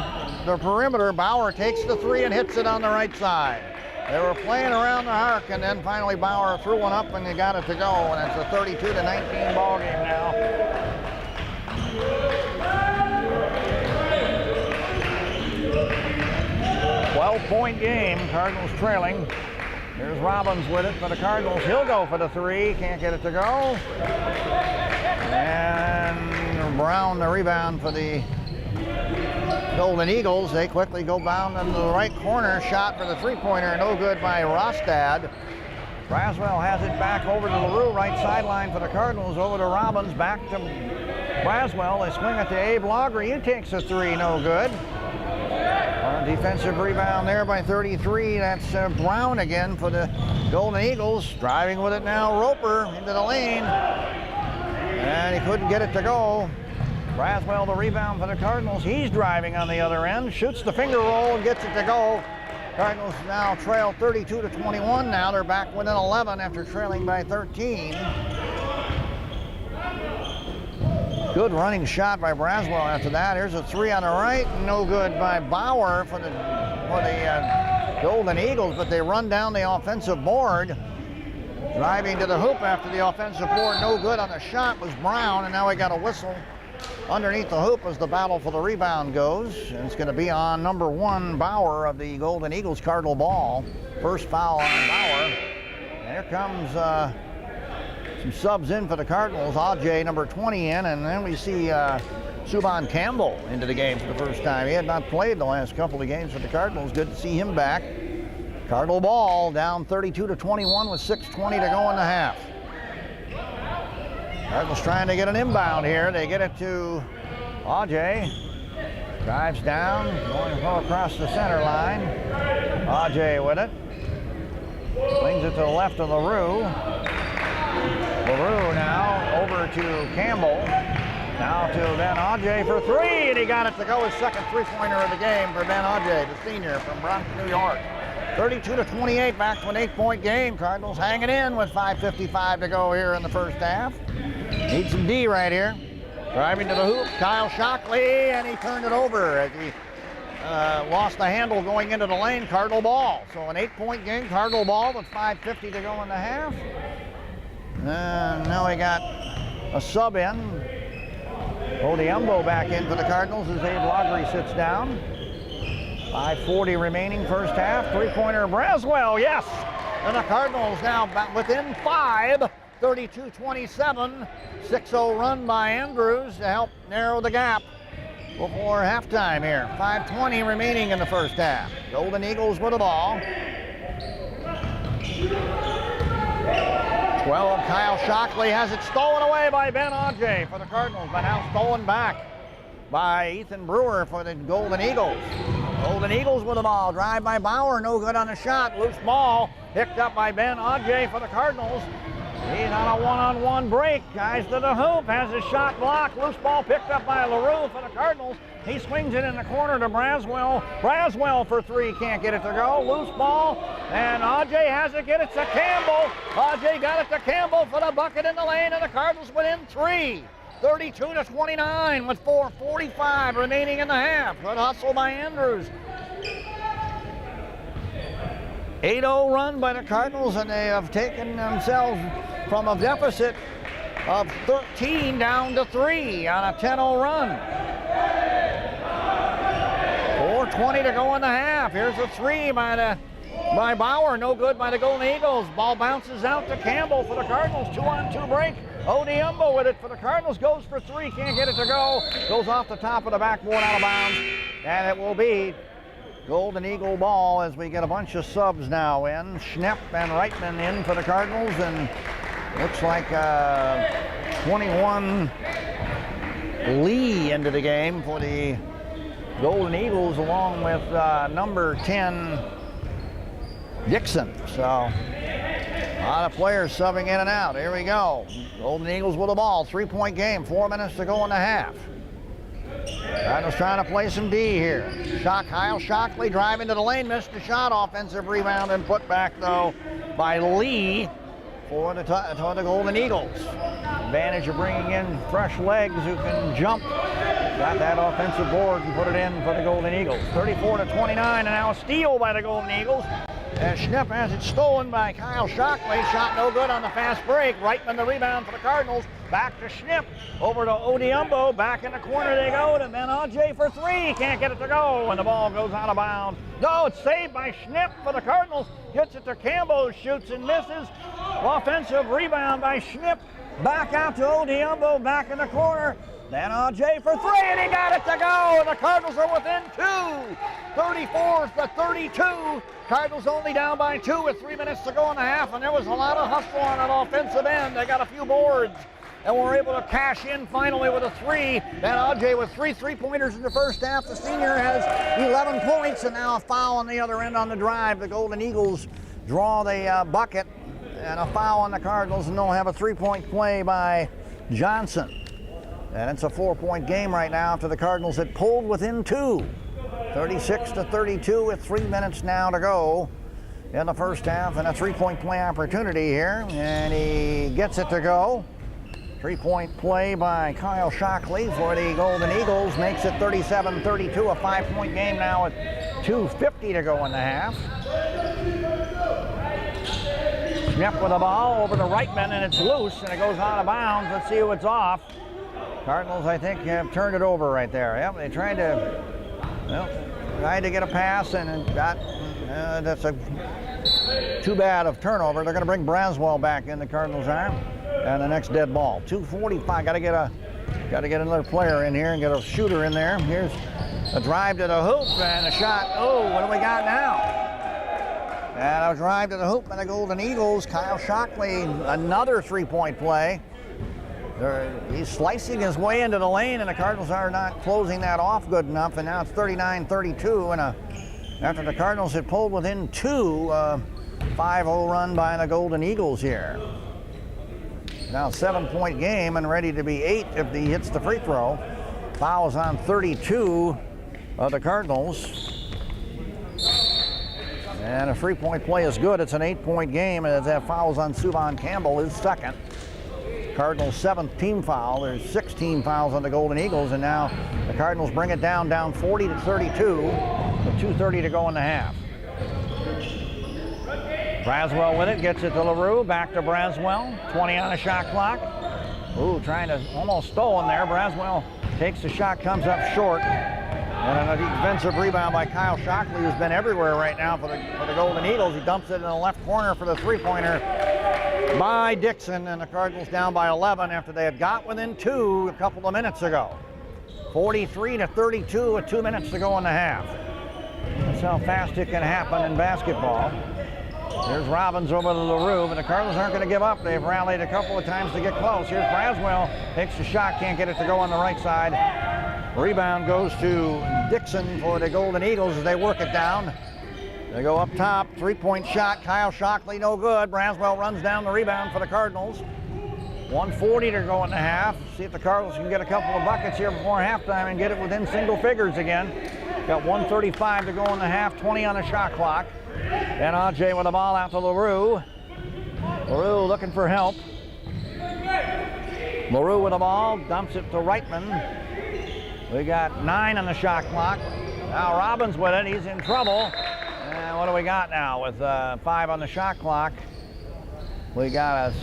the perimeter. Bauer takes the three and hits it on the right side. They were playing around the arc, and then finally Bauer threw one up and they got it to go. And it's a 32-19 ball game now. Point game, Cardinals trailing. Here's Robbins with it for the Cardinals. He'll go for the three, can't get it to go. And Brown the rebound for the Golden Eagles. They quickly go down into the right corner. Shot for the three-pointer, no good by Rostad. Braswell has it back over to LaRue, right sideline for the Cardinals. Over to Robbins, back to Braswell. They swing it to Abe Logry. He takes a three, no good. Defensive rebound there by 33. That's Brown again for the Golden Eagles. Driving with it now, Roper into the lane. And he couldn't get it to go. Braswell the rebound for the Cardinals. He's driving on the other end. Shoots the finger roll and gets it to go. Cardinals now trail 32-21 now. They're back within 11 after trailing by 13. Good running shot by Braswell after that. Here's a three on the right. No good by Bauer for the Golden Eagles, but they run down the offensive board. Driving to the hoop after the offensive board. No good on the shot was Brown, and now we got a whistle underneath the hoop as the battle for the rebound goes. And it's going to be on number 1, Bauer of the Golden Eagles. Cardinal ball. First foul on Bauer. And here comes some subs in for the Cardinals. Ajay, number 20 in, and then we see Subban Campbell into the game for the first time. He had not played the last couple of games for the Cardinals. Good to see him back. Cardinal ball down 32-21 with 6:20 to go in the half. Cardinals trying to get an inbound here. They get it to Ajay. Drives down, going across the center line. Ajay with it. Flings it to the left of LaRue. LaRue now over to Campbell. Now to Ben Ajay for three, and he got it to go. His second three-pointer of the game for Ben Ajay, the senior from Bronx, New York. 32-28, back to an 8-point game. Cardinals hanging in with 5:55 to go here in the first half. Need some D right here. Driving to the hoop, Kyle Shockley, and he turned it over as he lost the handle going into the lane. Cardinal ball. So an 8-point game, Cardinal ball with 5:50 to go in the half. Now we got a sub in. Odiumbo back in for the Cardinals as Abe Loggery sits down. 5:40 remaining first half. Three-pointer Braswell, yes! And the Cardinals now within 5, 32-27. 6-0 run by Andrews to help narrow the gap before halftime here. 5:20 remaining in the first half. Golden Eagles with the ball. 12, Kyle Shockley has it stolen away by Ben Ajay for the Cardinals, but now stolen back by Ethan Brewer for the Golden Eagles. Golden Eagles with the ball. Drive by Bauer, no good on the shot. Loose ball picked up by Ben Ajay for the Cardinals. He's on a one-on-one break. Guys to the hoop, has his shot blocked. Loose ball picked up by LaRue for the Cardinals. He swings it in the corner to Braswell. Braswell for three, can't get it to go. Loose ball, and Ajay has it, get it to Campbell. Ajay got it to Campbell for the bucket in the lane, and the Cardinals within 3. 32-29 with 4:45 remaining in the half. Good hustle by Andrews. 8-0 run by the Cardinals, and they have taken themselves from a deficit of 13 down to 3 on a 10-0 run. 4:20 to go in the half. Here's a three by Bauer, no good by the Golden Eagles. Ball bounces out to Campbell for the Cardinals. 2-on-2 break. Odiumbo with it for the Cardinals, goes for three, can't get it to go. Goes off the top of the backboard out of bounds, and it will be Golden Eagle ball as we get a bunch of subs now in. Schnepp and Reitman in for the Cardinals, and looks like 21 Lee into the game for the Golden Eagles, along with number 10 Dixon. So a lot of players subbing in and out. Here we go. Golden Eagles with the ball. 3-point game. 4 minutes to go in the half. Cardinals trying to play some D here. Kyle Shockley driving to the lane, missed the shot. Offensive rebound and put back though by Lee for the Golden Eagles. Advantage of bringing in fresh legs who can jump. Got that offensive board and put it in for the Golden Eagles. 34-29, and now a steal by the Golden Eagles. As Schnepp has it stolen by Kyle Shockley. Shot no good on the fast break. Reitman the rebound for the Cardinals. Back to Schnepp. Over to Odiumbo. Back in the corner they go to Ben Ajay for three. Can't get it to go, and the ball goes out of bounds. No, it's saved by Schnepp for the Cardinals. Gets it to Campbell, shoots and misses. Offensive rebound by Schnepp. Back out to Odiumbo. Back in the corner. Ben Ajay for three, and he got it to go, and the Cardinals are within 2. 34-32. Cardinals only down by 2 with 3 minutes to go in the half, and there was a lot of hustle on that offensive end. They got a few boards and were able to cash in finally with a three. Ben Ajay with 3 3-pointers in the first half. The senior has 11 points, and now a foul on the other end on the drive. The Golden Eagles draw the bucket, and a foul on the Cardinals, and they'll have a 3-point play by Johnson. And it's a 4-point game right now after the Cardinals had pulled within 2. 36-32 with 3 minutes now to go in the first half, and a 3-point play opportunity here, and he gets it to go. 3-point play by Kyle Shockley for the Golden Eagles makes it 37-32, a 5-point game now with 2:50 to go in the half. Schnepp with the ball over to Reitman, and it's loose, and it goes out of bounds. Let's see who it's off. Cardinals, I think, have turned it over right there. Yep, they tried to get a pass, and it got, that's a too bad of turnover. They're going to bring Braswell back in the Cardinals' arm, and the next dead ball. 2:45. Got to get another player in here and get a shooter in there. Here's a drive to the hoop and a shot. Oh, what do we got now? And a drive to the hoop by the Golden Eagles. Kyle Shockley, another 3-point play. He's slicing his way into the lane, and the Cardinals are not closing that off good enough, and now it's 39-32, and after the Cardinals had pulled within 2, 5-0 run by the Golden Eagles here. Now 7-point game and ready to be 8 if he hits the free throw. Fouls on 32 of the Cardinals. And a 3-point play is good. It's an 8-point game, and that fouls on Suvan Campbell, his second. Cardinals' 7th team foul. There's 16 fouls on the Golden Eagles, and now the Cardinals bring it down 40-32 with 2:30 to go in the half. Braswell with it, gets it to LaRue, back to Braswell. 20 on the shot clock. Ooh, trying to, almost stolen there. Braswell takes the shot, comes up short. And a defensive rebound by Kyle Shockley, who's been everywhere right now for the Golden Eagles. He dumps it in the left corner for the three-pointer by Dixon, and the Cardinals down by 11 after they had got within 2 a couple of minutes ago. 43-32 with 2 minutes to go in the half. That's how fast it can happen in basketball. Here's Robbins over to LaRue, but the Cardinals aren't going to give up. They've rallied a couple of times to get close. Here's Braswell, takes the shot, can't get it to go on the right side. Rebound goes to Dixon for the Golden Eagles as they work it down. They go up top, three-point shot, Kyle Shockley, no good. Braswell runs down the rebound for the Cardinals. 1:40 to go in the half. See if the Cardinals can get a couple of buckets here before halftime and get it within single figures again. Got 1:35 to go in the half, 20 on the shot clock. And AJ with the ball out to LaRue. LaRue looking for help. LaRue with the ball, dumps it to Reitman. We got 9 on the shot clock. Now Robbins with it, he's in trouble. And what do we got now with 5 on the shot clock? We got a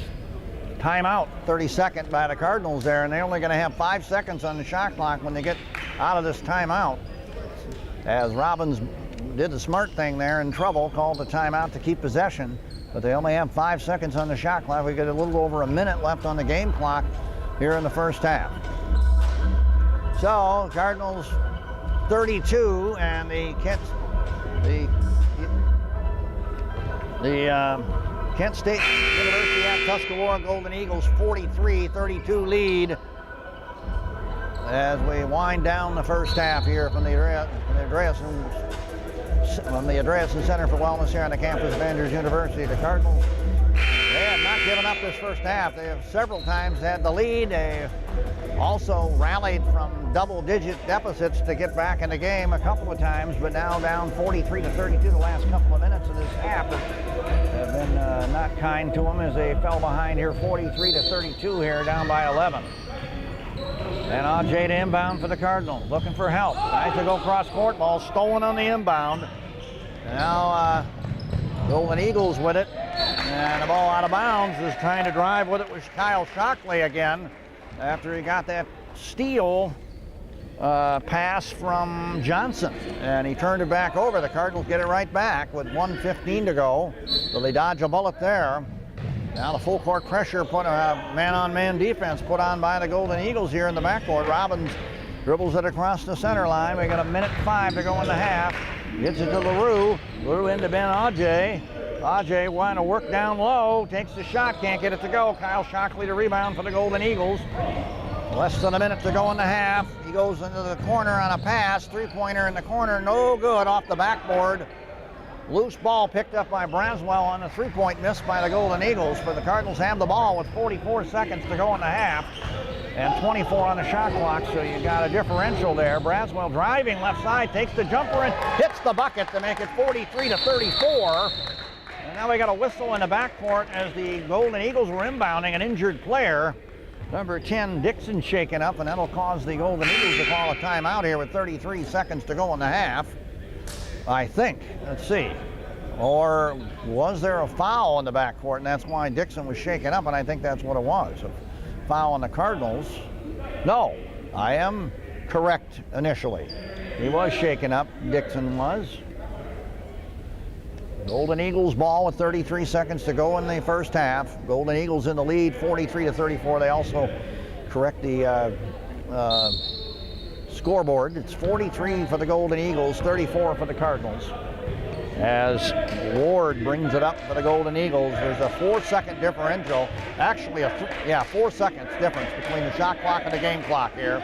timeout, 32nd by the Cardinals there, and they're only going to have 5 seconds on the shot clock when they get out of this timeout. As Robbins did the smart thing there, in trouble, called the timeout to keep possession, but they only have 5 seconds on the shot clock. We got a little over a minute left on the game clock here in the first half. So Cardinals 32 and the Kent State University at Tuscarawas Golden Eagles 43-32 lead as we wind down the first half here from the Andreasen Center for Wellness here on the campus of Andrews University. The Cardinals, they have not given up this first half. They have several times had the lead. They also rallied from double-digit deficits to get back in the game a couple of times, but now down 43-32 the last couple of minutes of this half have been not kind to them as they fell behind here 43-32 here, down by 11. And AJ to inbound for the Cardinals, looking for help. Nice to go cross court, ball stolen on the inbound. Now Golden Eagles with it, and the ball out of bounds. Is trying to drive with it was Kyle Shockley again after he got that steal pass from Johnson, and he turned it back over. The Cardinals get it right back with 1:15 to go, so they dodge a bullet there. Now the full court pressure put a man-on-man defense put on by the Golden Eagles here in the backcourt. Robbins dribbles it across the center line. We got 1:05 to go in the half. Gets it to LaRue. LaRue into Ben AJ. AJ wanting to work down low, takes the shot, can't get it to go. Kyle Shockley to rebound for the Golden Eagles. Less than a minute to go in the half. He goes into the corner on a pass. Three-pointer in the corner, no good, off the backboard. Loose ball picked up by Braswell on a three-point miss by the Golden Eagles. For the Cardinals have the ball with 44 seconds to go in the half and 24 on the shot clock, so you got a differential there. Braswell driving left side, takes the jumper and hits the bucket to make it 43-34. And now we got a whistle in the backcourt as the Golden Eagles were inbounding an injured player. Number 10, Dixon, shaken up, and that'll cause the Golden Eagles to call a timeout here with 33 seconds to go in the half, I think. Let's see. Or was there a foul in the backcourt, and that's why Dixon was shaken up, and I think that's what it was. A foul on the Cardinals. No, I am correct initially. He was shaken up, Dixon was. Golden Eagles ball with 33 seconds to go in the first half. Golden Eagles in the lead, 43-34. They also correct the scoreboard. It's 43 for the Golden Eagles, 34 for the Cardinals. As Ward brings it up for the Golden Eagles, there's a 4-second differential. Actually, 4 seconds difference between the shot clock and the game clock here.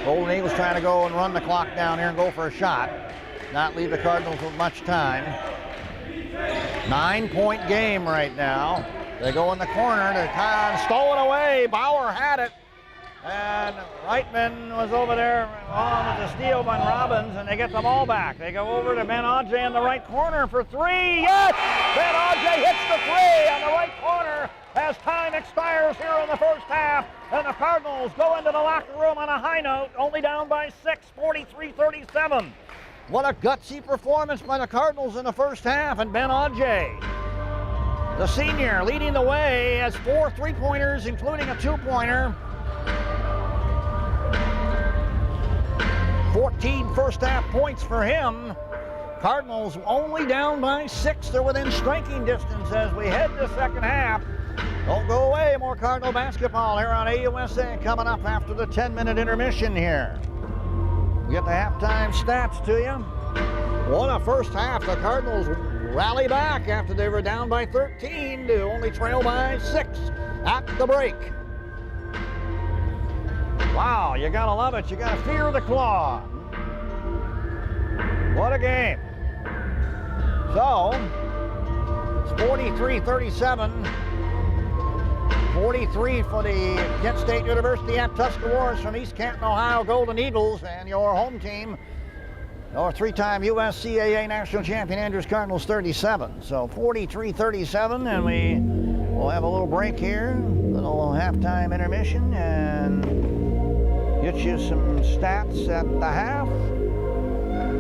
Golden Eagles trying to go and run the clock down here and go for a shot. Not leave the Cardinals with much time. 9-point game right now. They go in the corner. They're kind of stolen away. Bauer had it. And Reitman was over there on with the steal by Robbins, and they get the ball back. They go over to Ben AJ in the right corner for three. Yes! Ben AJ hits the three on the right corner as time expires here in the first half. And the Cardinals go into the locker room on a high note, only down by 6, 43-37. What a gutsy performance by the Cardinals in the first half, and Ben AJ The senior leading the way has 4 3-pointers, including a 2-pointer. 14 first-half points for him. Cardinals only down by 6. They're within striking distance as we head to second half. Don't go away. More Cardinal basketball here on AUSA coming up after the 10-minute intermission here. We get the halftime stats to you. What a first half. The Cardinals rally back after they were down by 13 to only trail by 6 at the break. Wow, you gotta love it. You gotta fear the claw. What a game. So, it's 43-37. 43 for the Kent State University at Tuscarawas from East Canton, Ohio Golden Eagles, and your home team, our 3-time USCAA national champion Andrews Cardinals 37. So 43-37, and we will have a little break here, a little halftime intermission, and get you some stats at the half.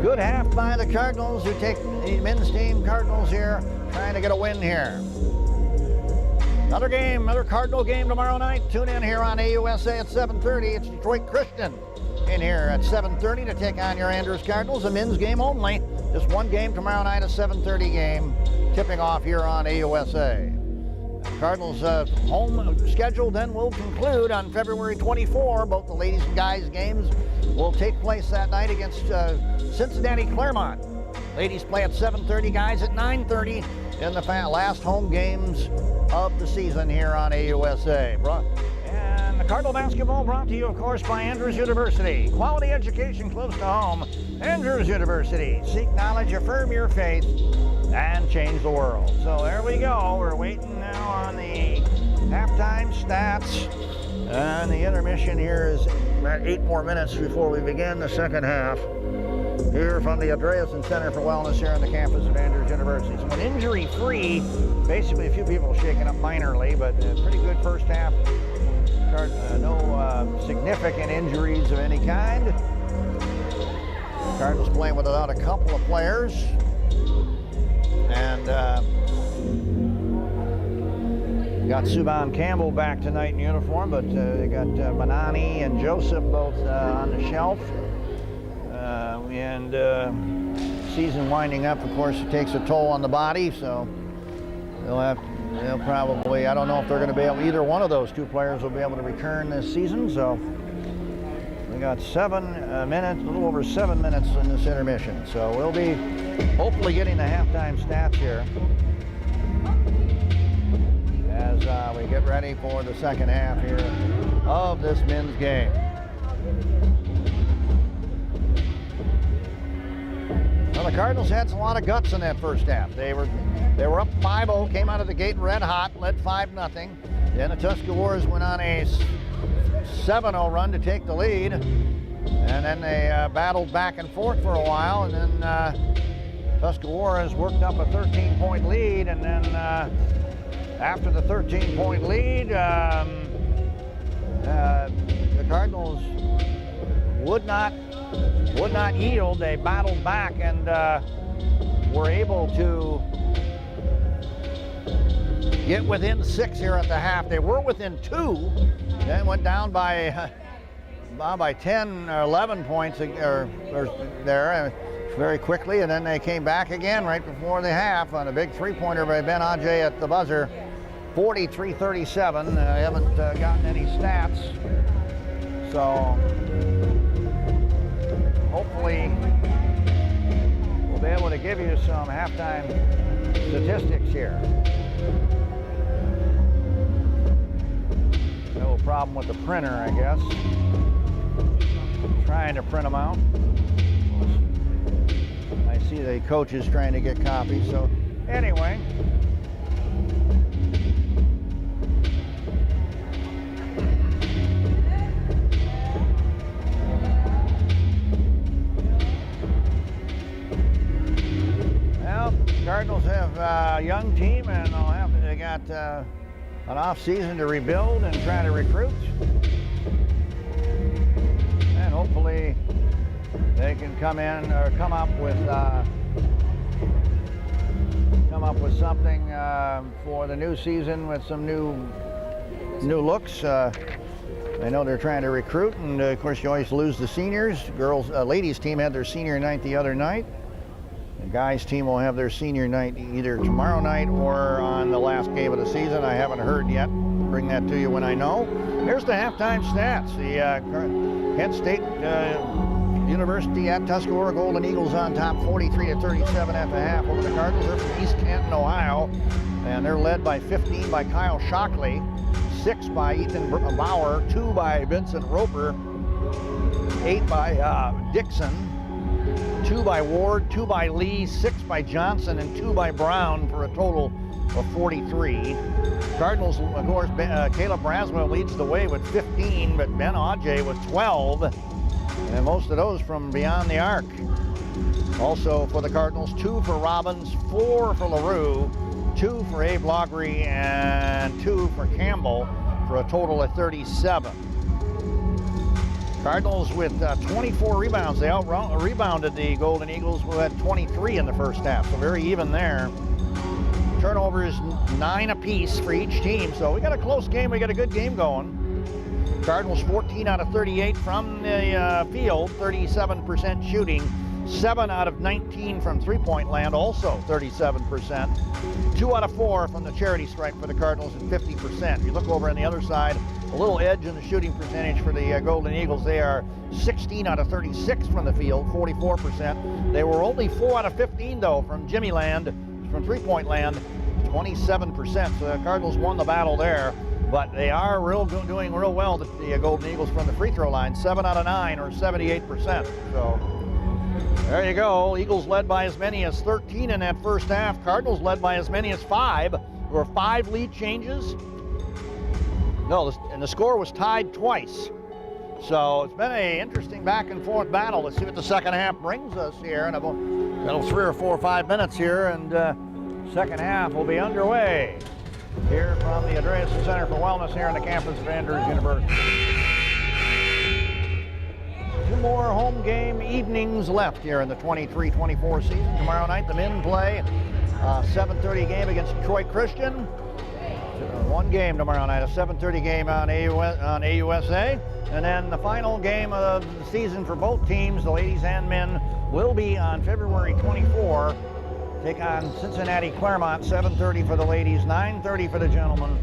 Good half by the Cardinals, who take the men's team Cardinals here, trying to get a win here. Another game, another Cardinal game tomorrow night. Tune in here on AUSA at 7:30. It's Detroit Christian in here at 7:30 to take on your Andrews Cardinals. A men's game only. Just one game tomorrow night, a 7:30 game, tipping off here on AUSA. Cardinals' home schedule then will conclude on February 24. Both the ladies and guys games will take place that night against Cincinnati Claremont. Ladies play at 7:30, guys at 9:30 in the last home games of the season here on AUSA. And the Cardinal basketball brought to you, of course, by Andrews University. Quality education close to home. Andrews University. Seek knowledge, affirm your faith, and change the world. So there we go. We're waiting now on the halftime stats. And the intermission here is about 8 more minutes before we begin the second half. Here from the Andreasen Center for Wellness here on the campus of Andrews University. So an injury-free, basically a few people shaken up minorly, but a pretty good first half. No significant injuries of any kind. Cardinals playing without a couple of players. And got Subban Campbell back tonight in uniform, but they got Manani and Joseph both on the shelf. And season winding up, of course, it takes a toll on the body, so they'll probably, I don't know if they're going to be able, either one of those two players will be able to return this season. So we got 7 minutes, a little over 7 minutes in this intermission. So we'll be hopefully getting the halftime stats here as we get ready for the second half here of this men's game. Well, the Cardinals had a lot of guts in that first half. They were up 5-0, came out of the gate red hot, led 5-0. Then the Tuscarawas went on a 7-0 run to take the lead, and then they battled back and forth for a while, and then Tuscarawas worked up a 13-point lead, and then after the 13-point lead, the Cardinals would not yield. They battled back and were able to get within 6 here at the half. They were within 2, then went down by 10 or 11 points or there very quickly, and then they came back again right before the half on a big 3-pointer by Ben Ajay at the buzzer. 43-37. I haven't gotten any stats, so hopefully we'll be able to give you some halftime statistics here. No problem with the printer, I guess. Trying to print them out. I see the coaches trying to get copies, so anyway. Cardinals have a young team, and they got an off season to rebuild and try to recruit, and hopefully they can come up up with something for the new season with some new looks. I know they're trying to recruit, and of course you always lose the seniors. Ladies team had their senior night the other night. The guys team will have their senior night either tomorrow night or on the last game of the season. I haven't heard yet. Bring that to you when I know. Here's the halftime stats. The Kent State University at Tuscarawas Golden Eagles on top 43-37 at the half over the Cardinals. They're from East Canton, Ohio, and they're led by 15 by Kyle Shockley, 6 by Ethan Bauer, 2 by Vincent Roper, 8 by Dixon, 2 by Ward, 2 by Lee, 6 by Johnson, and 2 by Brown for a total of 43. Cardinals, of course, Caleb Braswell leads the way with 15, but Ben Ajay with 12, and most of those from beyond the arc. Also for the Cardinals, 2 for Robbins, 4 for LaRue, 2 for Abe Loggery, and 2 for Campbell for a total of 37. Cardinals with 24 rebounds. They rebounded the Golden Eagles, who had 23 in the first half, so very even there. Turnovers 9 apiece for each team, so we got a close game. We got a good game going. Cardinals 14 out of 38 from the field, 37% shooting. 7 out of 19 from three-point land, also 37%. 2 out of 4 from the charity stripe for the Cardinals at 50%. You look over on the other side, a little edge in the shooting percentage for the Golden Eagles. They are 16 out of 36 from the field, 44%. They were only 4 out of 15, though, from Jimmy land, from three-point land, 27%. So the Cardinals won the battle there. But they are doing real well, the Golden Eagles, from the free throw line, 7 out of 9, or 78%. So there you go. Eagles led by as many as 13 in that first half. Cardinals led by as many as 5. There were 5 lead changes. No, and the score was tied twice. So it's been an interesting back and forth battle. Let's see what the second half brings us here in about 3 or 4 or 5 minutes here, and second half will be underway here from the Andreasen Center for Wellness here on the campus of Andrews University. 2 more home game evenings left here in the 23-24 season. Tomorrow night the men play a 7:30 game against Detroit Christian. 1 game tomorrow night, a 7:30 game on AUSA. And then the final game of the season for both teams, the ladies and men, will be on February 24. Take on Cincinnati Claremont, 7:30 for the ladies, 9:30 for the gentlemen.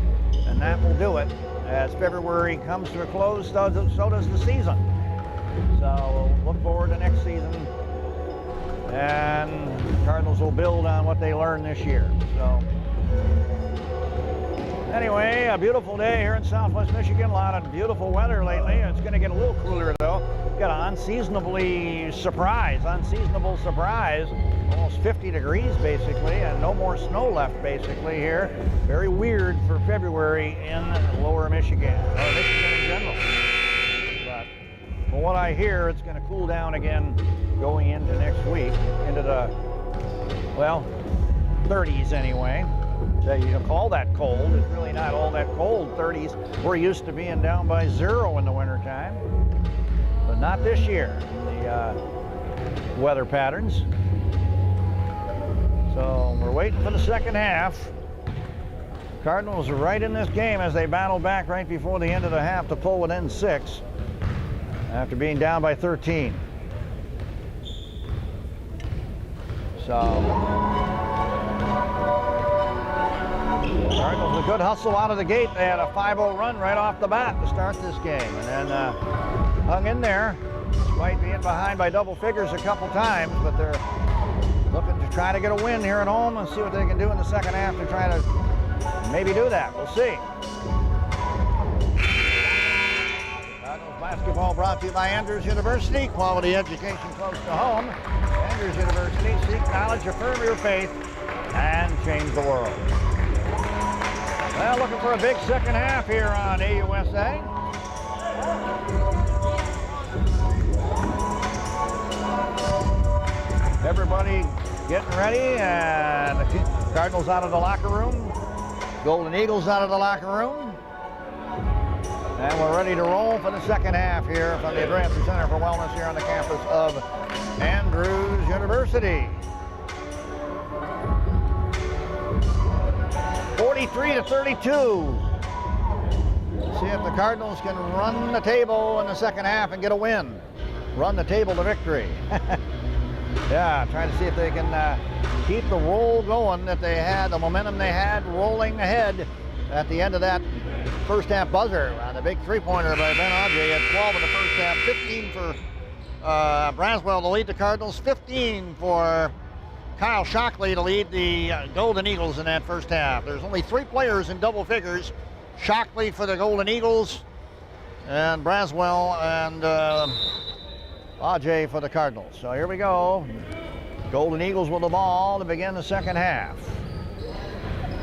And that will do it. As February comes to a close, so does the season. So we'll look forward to next season. And the Cardinals will build on what they learned this year. So anyway, a beautiful day here in Southwest Michigan. A lot of beautiful weather lately. It's going to get a little cooler though. Got an unseasonable surprise. Almost 50 degrees basically, and no more snow left basically here. Very weird for February in lower Michigan, or Michigan in general. But from what I hear, it's going to cool down again going into next week, into the, well, 30s anyway. So you can call that cold. It's really not all that cold, 30s. We're used to being down by 0 in the wintertime, but not this year in the weather patterns. So we're waiting for the second half. Cardinals are right in this game as they battle back right before the end of the half to pull within 6 after being down by 13. So Cardinals, a good hustle out of the gate. They had a 5-0 run right off the bat to start this game, and then hung in there despite being behind by double figures a couple times, but they're looking to try to get a win here at home and see what they can do in the second half to try to maybe do that. We'll see. Cardinals basketball brought to you by Andrews University. Quality education close to home. Andrews University. Seek knowledge, affirm your faith, and change the world. Well, looking for a big second half here on AUSA. Everybody getting ready, and the Cardinals out of the locker room, Golden Eagles out of the locker room, and we're ready to roll for the second half here from the Andreasen Center for Wellness here on the campus of Andrews University. 33-32. See if the Cardinals can run the table in the second half and get a win. Run the table to victory. Yeah, trying to see if they can keep the roll going that they had, the momentum they had rolling ahead at the end of that first half buzzer. The big three-pointer by Ben Audrey at 12 in the first half, 15 for Braswell to lead the Cardinals, 15 for Kyle Shockley to lead the Golden Eagles in that first half. There's only 3 players in double figures. Shockley for the Golden Eagles, and Braswell and Ajay for the Cardinals. So here we go. Golden Eagles with the ball to begin the second half.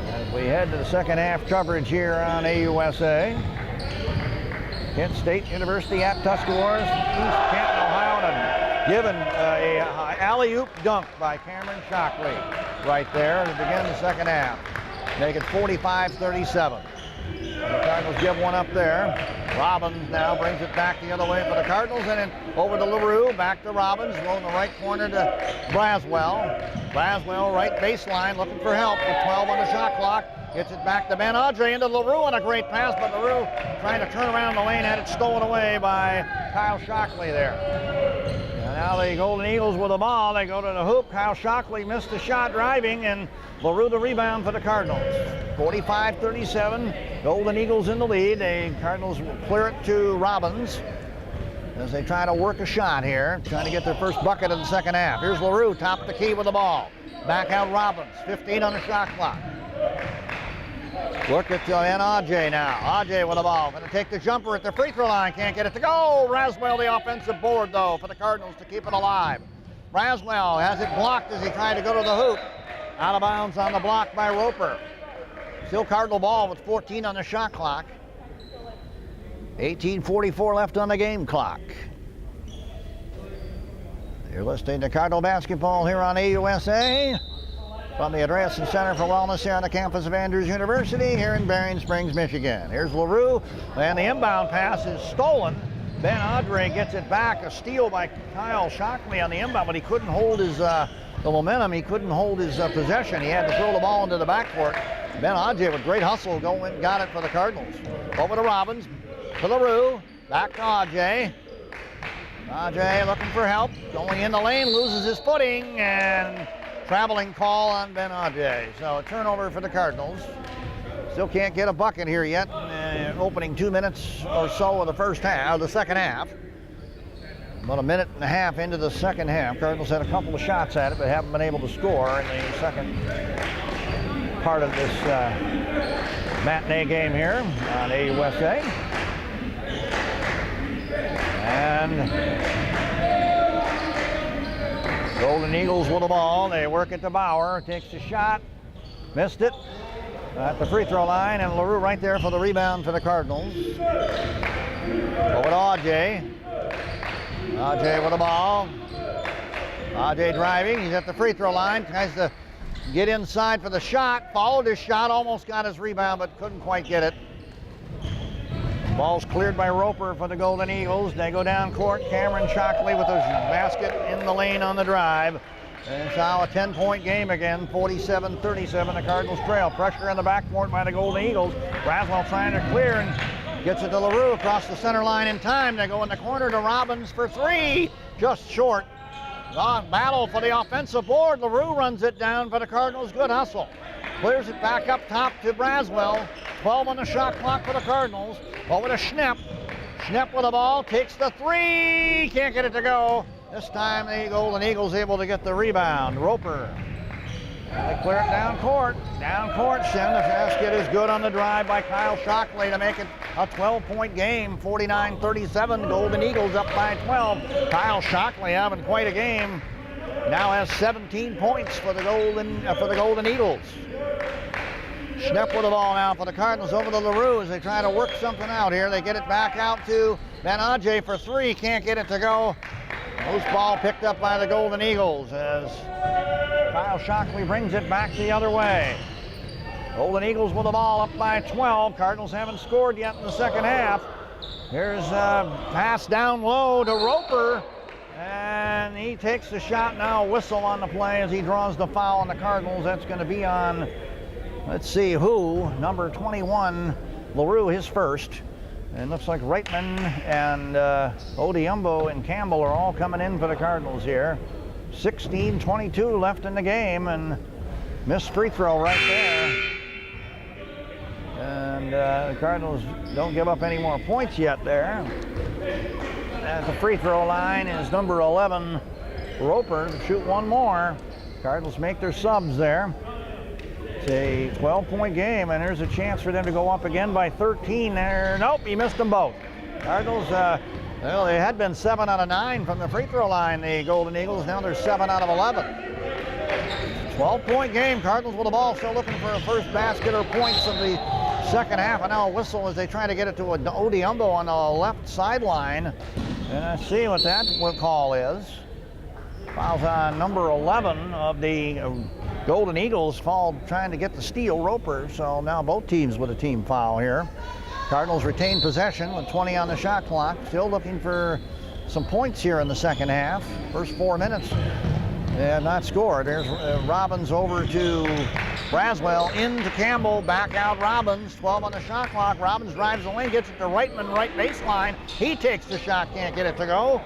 As we head to the second half coverage here on AUSA. Kent State University at Tuscarawas, East Canton, Ohio, and given a alley-oop dunk by Cameron Shockley right there to begin the second half. Make it 45-37. The Cardinals give one up there. Robbins now brings it back the other way for the Cardinals, and then over to LaRue, back to Robbins, low in the right corner to Braswell. Braswell, right baseline, looking for help with 12 on the shot clock. Gets it back to Ben Audrey into LaRue on a great pass, but LaRue trying to turn around the lane, had it stolen away by Kyle Shockley there. And now the Golden Eagles with the ball. They go to the hoop. Kyle Shockley missed the shot driving, and LaRue the rebound for the Cardinals. 45-37, Golden Eagles in the lead. The Cardinals will clear it to Robbins as they try to work a shot here, trying to get their first bucket in the second half. Here's LaRue, top of the key with the ball. Back out Robbins, 15 on the shot clock. Look at Ajay now. Ajay with the ball. Going to take the jumper at the free throw line. Can't get it to go. Braswell the offensive board, though, for the Cardinals to keep it alive. Braswell has it blocked as he tried to go to the hoop. Out of bounds on the block by Roper. Still Cardinal ball with 14 on the shot clock. 18:44 left on the game clock. You're listening to Cardinal basketball here on AUSA. From the Andreessen Center for Wellness here on the campus of Andrews University here in Berrien Springs, Michigan. Here's LaRue, and the inbound pass is stolen. Ben Audrey gets it back, a steal by Kyle Shockley on the inbound, but he couldn't hold his the momentum. He couldn't hold his possession. He had to throw the ball into the backcourt. Ben Audrey with great hustle going, got it for the Cardinals. Over to Robbins, to LaRue, back to Ajay. Ajay looking for help, going in the lane, loses his footing, and traveling call on Ben Audrey. So a turnover for the Cardinals. Still can't get a bucket here yet. Opening 2 minutes or so of the first half, the second half. About a minute and a half into the second half. Cardinals had a couple of shots at it, but haven't been able to score in the second part of this matinee game here on AUSA. And Golden Eagles with the ball. They work it to Bauer. Takes the shot. Missed it at the free throw line. And LaRue right there for the rebound for the Cardinals. Over to Ajay. Ajay with the ball. Ajay driving. He's at the free throw line. Tries to get inside for the shot. Followed his shot. Almost got his rebound, but couldn't quite get it. Ball's cleared by Roper for the Golden Eagles. They go down court. Cameron Shockley with his basket in the lane on the drive. And it's now a 10-point game again, 47-37. The Cardinals trail. Pressure in the backcourt by the Golden Eagles. Braswell trying to clear and gets it to LaRue across the center line in time. They go in the corner to Robbins for 3. Just short. Battle for the offensive board. LaRue runs it down for the Cardinals. Good hustle. Clears it back up top to Braswell. 12 on the shot clock for the Cardinals. Over to Schnepp. Schnepp with the ball, takes the 3. Can't get it to go. This time the Golden Eagles able to get the rebound. Roper. They clear it down court. Down court, Shen. The basket is good on the drive by Kyle Shockley to make it a 12-point game. 49-37. Golden Eagles up by 12. Kyle Shockley having quite a game. Now has 17 points for the Golden Eagles. Schnepp with the ball now for the Cardinals over to LaRue as they try to work something out here. They get it back out to Ben Audrey for 3. Can't get it to go. Loose ball picked up by the Golden Eagles as Kyle Shockley brings it back the other way. Golden Eagles with the ball up by 12. Cardinals haven't scored yet in the second half. Here's a pass down low to Roper. And he takes the shot now. Whistle on the play as he draws the foul on the Cardinals. That's going to be on Let's see who. Number 21, LaRue, his first. And looks like Reitman and Odiumbo and Campbell are all coming in for the Cardinals here. 16:22 left in the game, and missed free throw right there. And the Cardinals don't give up any more points yet there. At the free throw line is number 11, Roper, to shoot one more. Cardinals make their subs there. It's a 12-point game, and there's a chance for them to go up again by 13 there. Nope, he missed them both. Cardinals, well, they had been 7 out of 9 from the free throw line, the Golden Eagles. Now they're 7 out of 11. 12-point game. Cardinals with the ball, still looking for a first basket or points of the second half. And now a whistle as they try to get it to Odiumbo on the left sideline. And let's see what that call is. Fouls on number 11 of the Golden Eagles, fouled trying to get the steal, Roper. So now both teams with a team foul here. Cardinals retain possession with 20 on the shot clock. Still looking for some points here in the second half. First 4 minutes, they have not scored. There's Robbins over to Braswell, into Campbell, back out Robbins. 12 on the shot clock. Robbins drives the lane, gets it to Reitman, right baseline. He takes the shot, can't get it to go.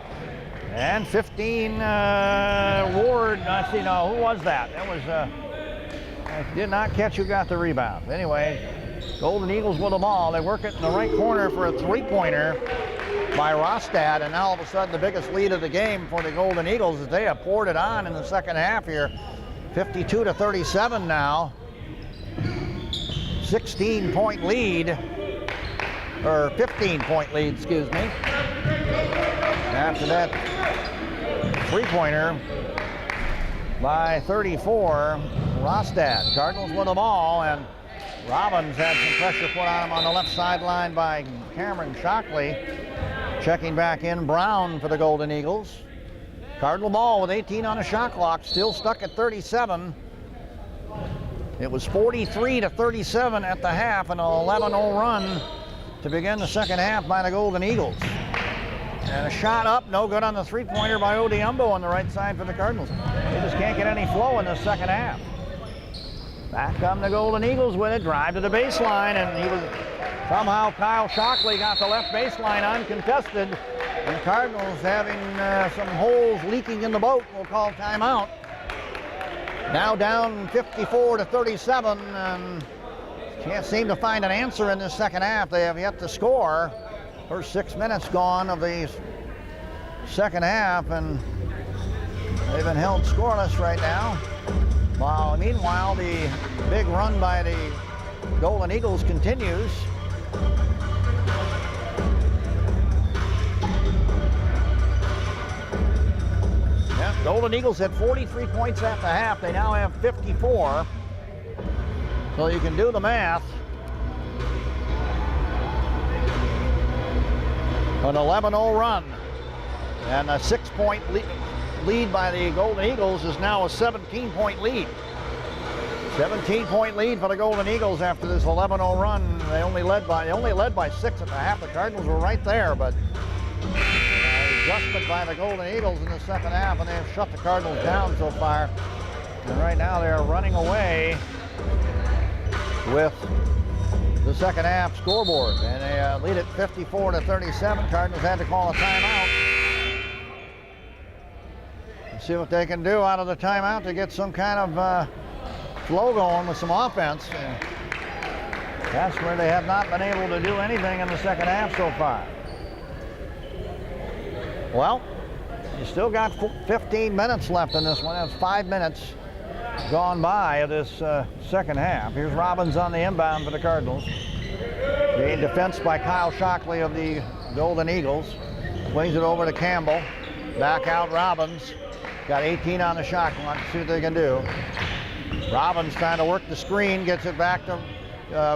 And 15, Ward, I see, no, who was that? That was, I did not catch who got the rebound. Anyway, Golden Eagles with the ball. They work it in the right corner for a three-pointer by Rostad, and now all of a sudden the biggest lead of the game for the Golden Eagles as they have poured it on in the second half here. 52-37 now. 16-point lead, or 15-point lead, excuse me. After that three-pointer by 34, Rostad. Cardinals with the ball, and Robbins had some pressure put on him on the left sideline by Cameron Shockley. Checking back in, Brown for the Golden Eagles. Cardinal ball with 18 on the shot clock, still stuck at 37. It was 43-37 at the half, an 11-0 run to begin the second half by the Golden Eagles. And a shot up, no good on the three-pointer by Odiumbo on the right side for the Cardinals. They just can't get any flow in the second half. Back come the Golden Eagles with it, drive to the baseline, and he was somehow Kyle Shockley got the left baseline uncontested. And the Cardinals having some holes leaking in the boat, we'll call timeout. Now down 54-37, and can't seem to find an answer in this second half. They have yet to score. First 6 minutes gone of the second half, and they've been held scoreless right now. Meanwhile, the big run by the Golden Eagles continues. Yeah, Golden Eagles had 43 points at the half. They now have 54. So you can do the math. An 11-0 run, and a 6-point lead by the Golden Eagles is now a 17-point lead. 17-point lead for the Golden Eagles after this 11-0 run. They only led by 6 at the half. The Cardinals were right there, but adjustment by the Golden Eagles in the second half, and they have shut the Cardinals down so far. And right now they are running away with the second half scoreboard, and they lead it 54-37. Cardinals had to call a timeout. Let's see what they can do out of the timeout to get some kind of flow going with some offense. And that's where they have not been able to do anything in the second half so far. Well, you still got 15 minutes left in this one. That's 5 minutes gone by of this second half. Here's Robbins on the inbound for the Cardinals. Being defensed by Kyle Shockley of the Golden Eagles. Swings it over to Campbell. Back out Robbins. Got 18 on the shot clock. See what they can do. Robbins trying to work the screen. Gets it back to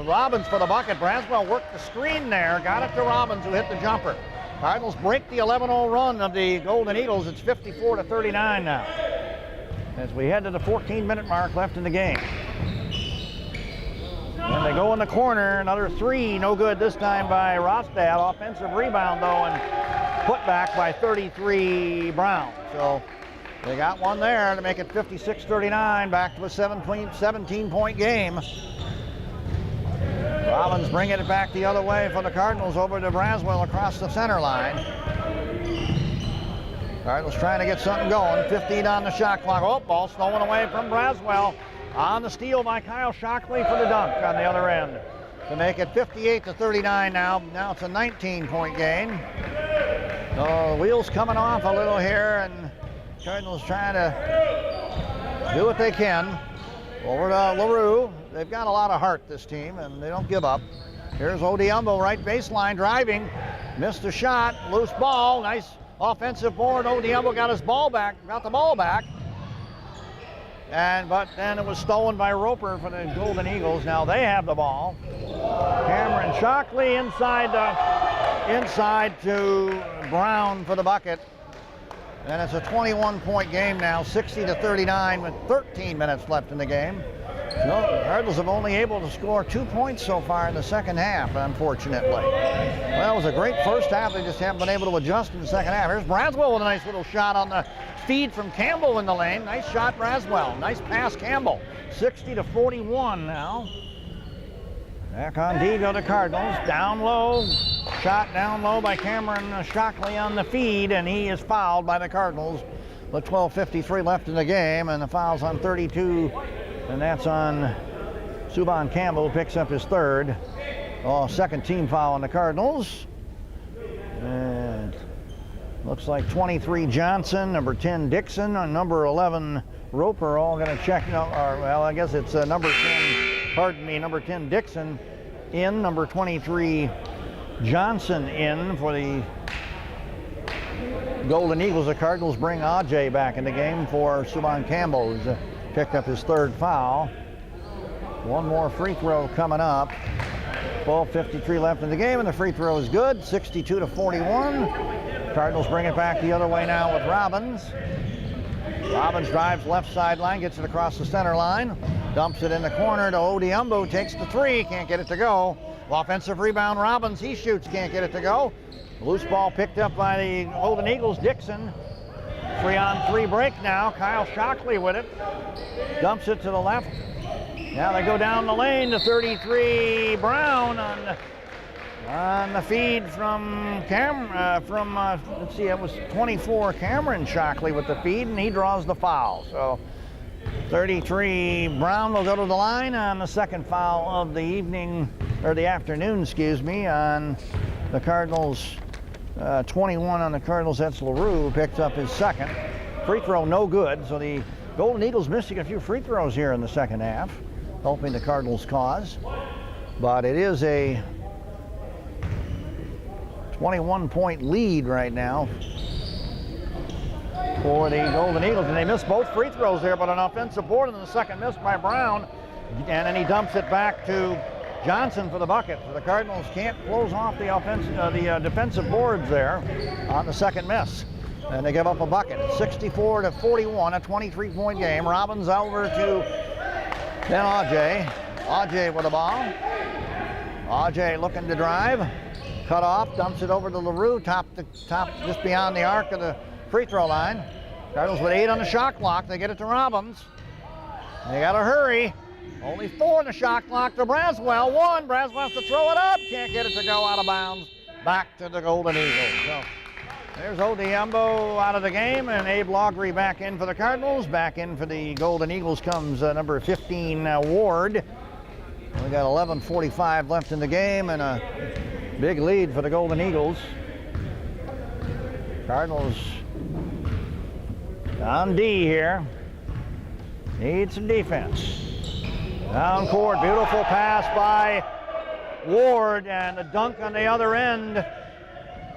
Robbins for the bucket. Braswell worked the screen there. Got it to Robbins, who hit the jumper. Cardinals break the 11-0 run of the Golden Eagles. It's 54-39 now, as we head to the 14-minute mark left in the game. And they go in the corner, another three, no good this time by Rostad. Offensive rebound though, and put back by 33 Brown. So they got one there to make it 56-39, back to a 17-point game. Robbins bringing it back the other way for the Cardinals over to Braswell across the center line. Cardinals trying to get something going. 15 on the shot clock. Oh, ball stolen away from Braswell. On the steal by Kyle Shockley for the dunk on the other end to make it 58-39 now. Now it's a 19-point game. So wheels coming off a little here, and Cardinals trying to do what they can. Over to LaRue. They've got a lot of heart, this team, and they don't give up. Here's Odiumbo, right baseline, driving. Missed a shot, loose ball, nice offensive board. Odiumbo got the ball back. But then it was stolen by Roper for the Golden Eagles. Now they have the ball. Cameron Shockley inside to Brown for the bucket. And it's a 21-point game now, 60-39 with 13 minutes left in the game. No, the Cardinals have only able to score 2 points so far in the second half, unfortunately. Well, it was a great first half. They just haven't been able to adjust in the second half. Here's Braswell with a nice little shot on the feed from Campbell in the lane. Nice shot, Braswell. Nice pass, Campbell. 60-41 now. Back on D go the Cardinals. Down low. Shot down low by Cameron Shockley on the feed, and he is fouled by the Cardinals. With 12:53 left in the game, and the foul's on 32, and that's on Subban Campbell, who picks up his third. Second team foul on the Cardinals. And looks like 23 Johnson, number 10 Dixon, and number 11 Roper all going to check. I guess it's number 10 Dixon in, number 23 Johnson in for the Golden Eagles. The Cardinals bring Ajay back in the game for Subban Campbell, who's picked up his third foul. One more free throw coming up. 12:53 left in the game, and the free throw is good. 62-41. Cardinals bring it back the other way now with Robbins. Robbins drives left sideline, gets it across the center line, dumps it in the corner to Odiumbo, takes the three, can't get it to go. Offensive rebound, Robbins, he shoots, can't get it to go. Loose ball picked up by the Golden Eagles, Dixon. 3-on-3 break now, Kyle Shockley with it. Dumps it to the left. Now they go down the lane to 33 Brown on the feed from let's see, it was 24 Cameron Shockley with the feed, and he draws the foul. So 33 Brown will go to the line on the second foul of the afternoon, on the Cardinals. 21 on the Cardinals, that's LaRue, who picked up his second. Free throw no good, so the Golden Eagles missing a few free throws here in the second half, helping the Cardinals' cause. But it is a 21-point lead right now for the Golden Eagles, and they missed both free throws there, but an offensive board in the second miss by Brown, and then he dumps it back to Johnson for the bucket. So the Cardinals can't close off the defensive boards there on the second miss, and they give up a bucket. It's 64-41, a 23-point game. Robbins over to then Ajay. Ajay with the ball. Ajay looking to drive. Cut off, dumps it over to LaRue, top just beyond the arc of the free throw line. Cardinals with 8 on the shot clock. They get it to Robbins. They got to hurry. Only 4 on the shot clock to Braswell. 1. Braswell has to throw it up. Can't get it to go out of bounds. Back to the Golden Eagles. So there's Odiumbo out of the game, and Abe Loggery back in for the Cardinals. Back in for the Golden Eagles comes number 15 Ward. We got 11:45 left in the game, and a big lead for the Golden Eagles. Cardinals on D here. Need some defense. Down court, beautiful pass by Ward, and a dunk on the other end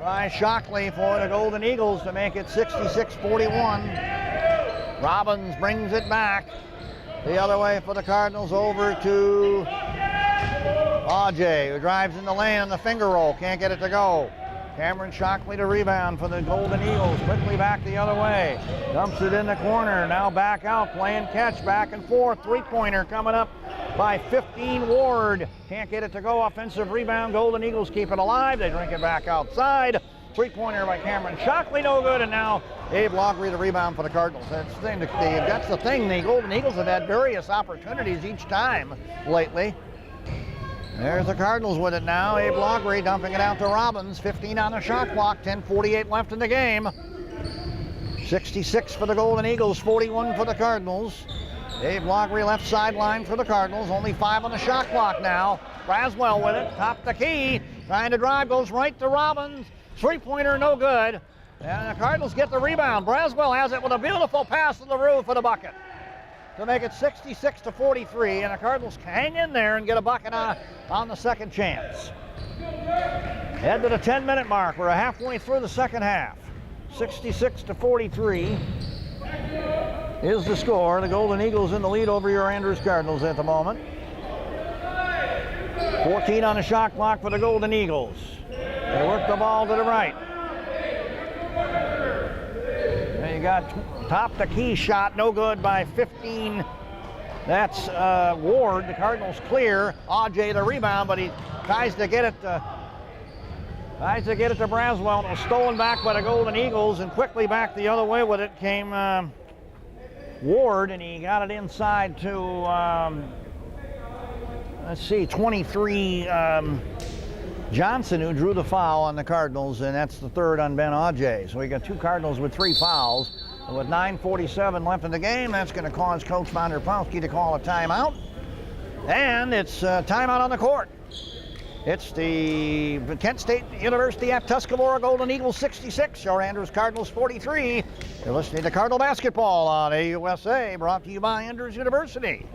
by Shockley for the Golden Eagles to make it 66-41. Robbins brings it back the other way for the Cardinals over to Ajay, who drives in the lane on the finger roll, can't get it to go. Cameron Shockley to rebound for the Golden Eagles, quickly back the other way. Dumps it in the corner, now back out, playing catch back and forth. Three-pointer coming up by 15 Ward. Can't get it to go, offensive rebound. Golden Eagles keep it alive, they drink it back outside. Three-pointer by Cameron Shockley, no good, and now Abe Loggery the rebound for the Cardinals. That's the thing, the Golden Eagles have had various opportunities each time lately. There's the Cardinals with it now. Abe Loggery dumping it out to Robbins. 15 on the shot clock, 10:48 left in the game. 66 for the Golden Eagles, 41 for the Cardinals. Abe Loggery left sideline for the Cardinals. Only 5 on the shot clock now. Braswell with it, top the key. Trying to drive, goes right to Robbins. Three-pointer, no good. And the Cardinals get the rebound. Braswell has it with a beautiful pass to the roof for the bucket to make it 66-43, and the Cardinals hang in there and get a bucket on the second chance. Head to the 10-minute mark. We're halfway through the second half. 66-43 is the score. The Golden Eagles in the lead over your Andrews Cardinals at the moment. 14 on the shot clock for the Golden Eagles. They work the ball to the right. There you got top the key shot, no good by 15. That's Ward. The Cardinals clear. Ajay the rebound, but he tries to get it to Braswell. It was stolen back by the Golden Eagles, and quickly back the other way with it came Ward, and he got it inside to 23 Johnson, who drew the foul on the Cardinals, and that's the third on Ben Ajay. So we got 2 Cardinals with 3 fouls. And with 9:47 left in the game, that's going to cause Coach Von der Pauski to call a timeout. And it's timeout on the court. It's the Kent State University at Tuscarawas Golden Eagles 66, your Andrews Cardinals 43. You're listening to Cardinal Basketball on AUSA, brought to you by Andrews University.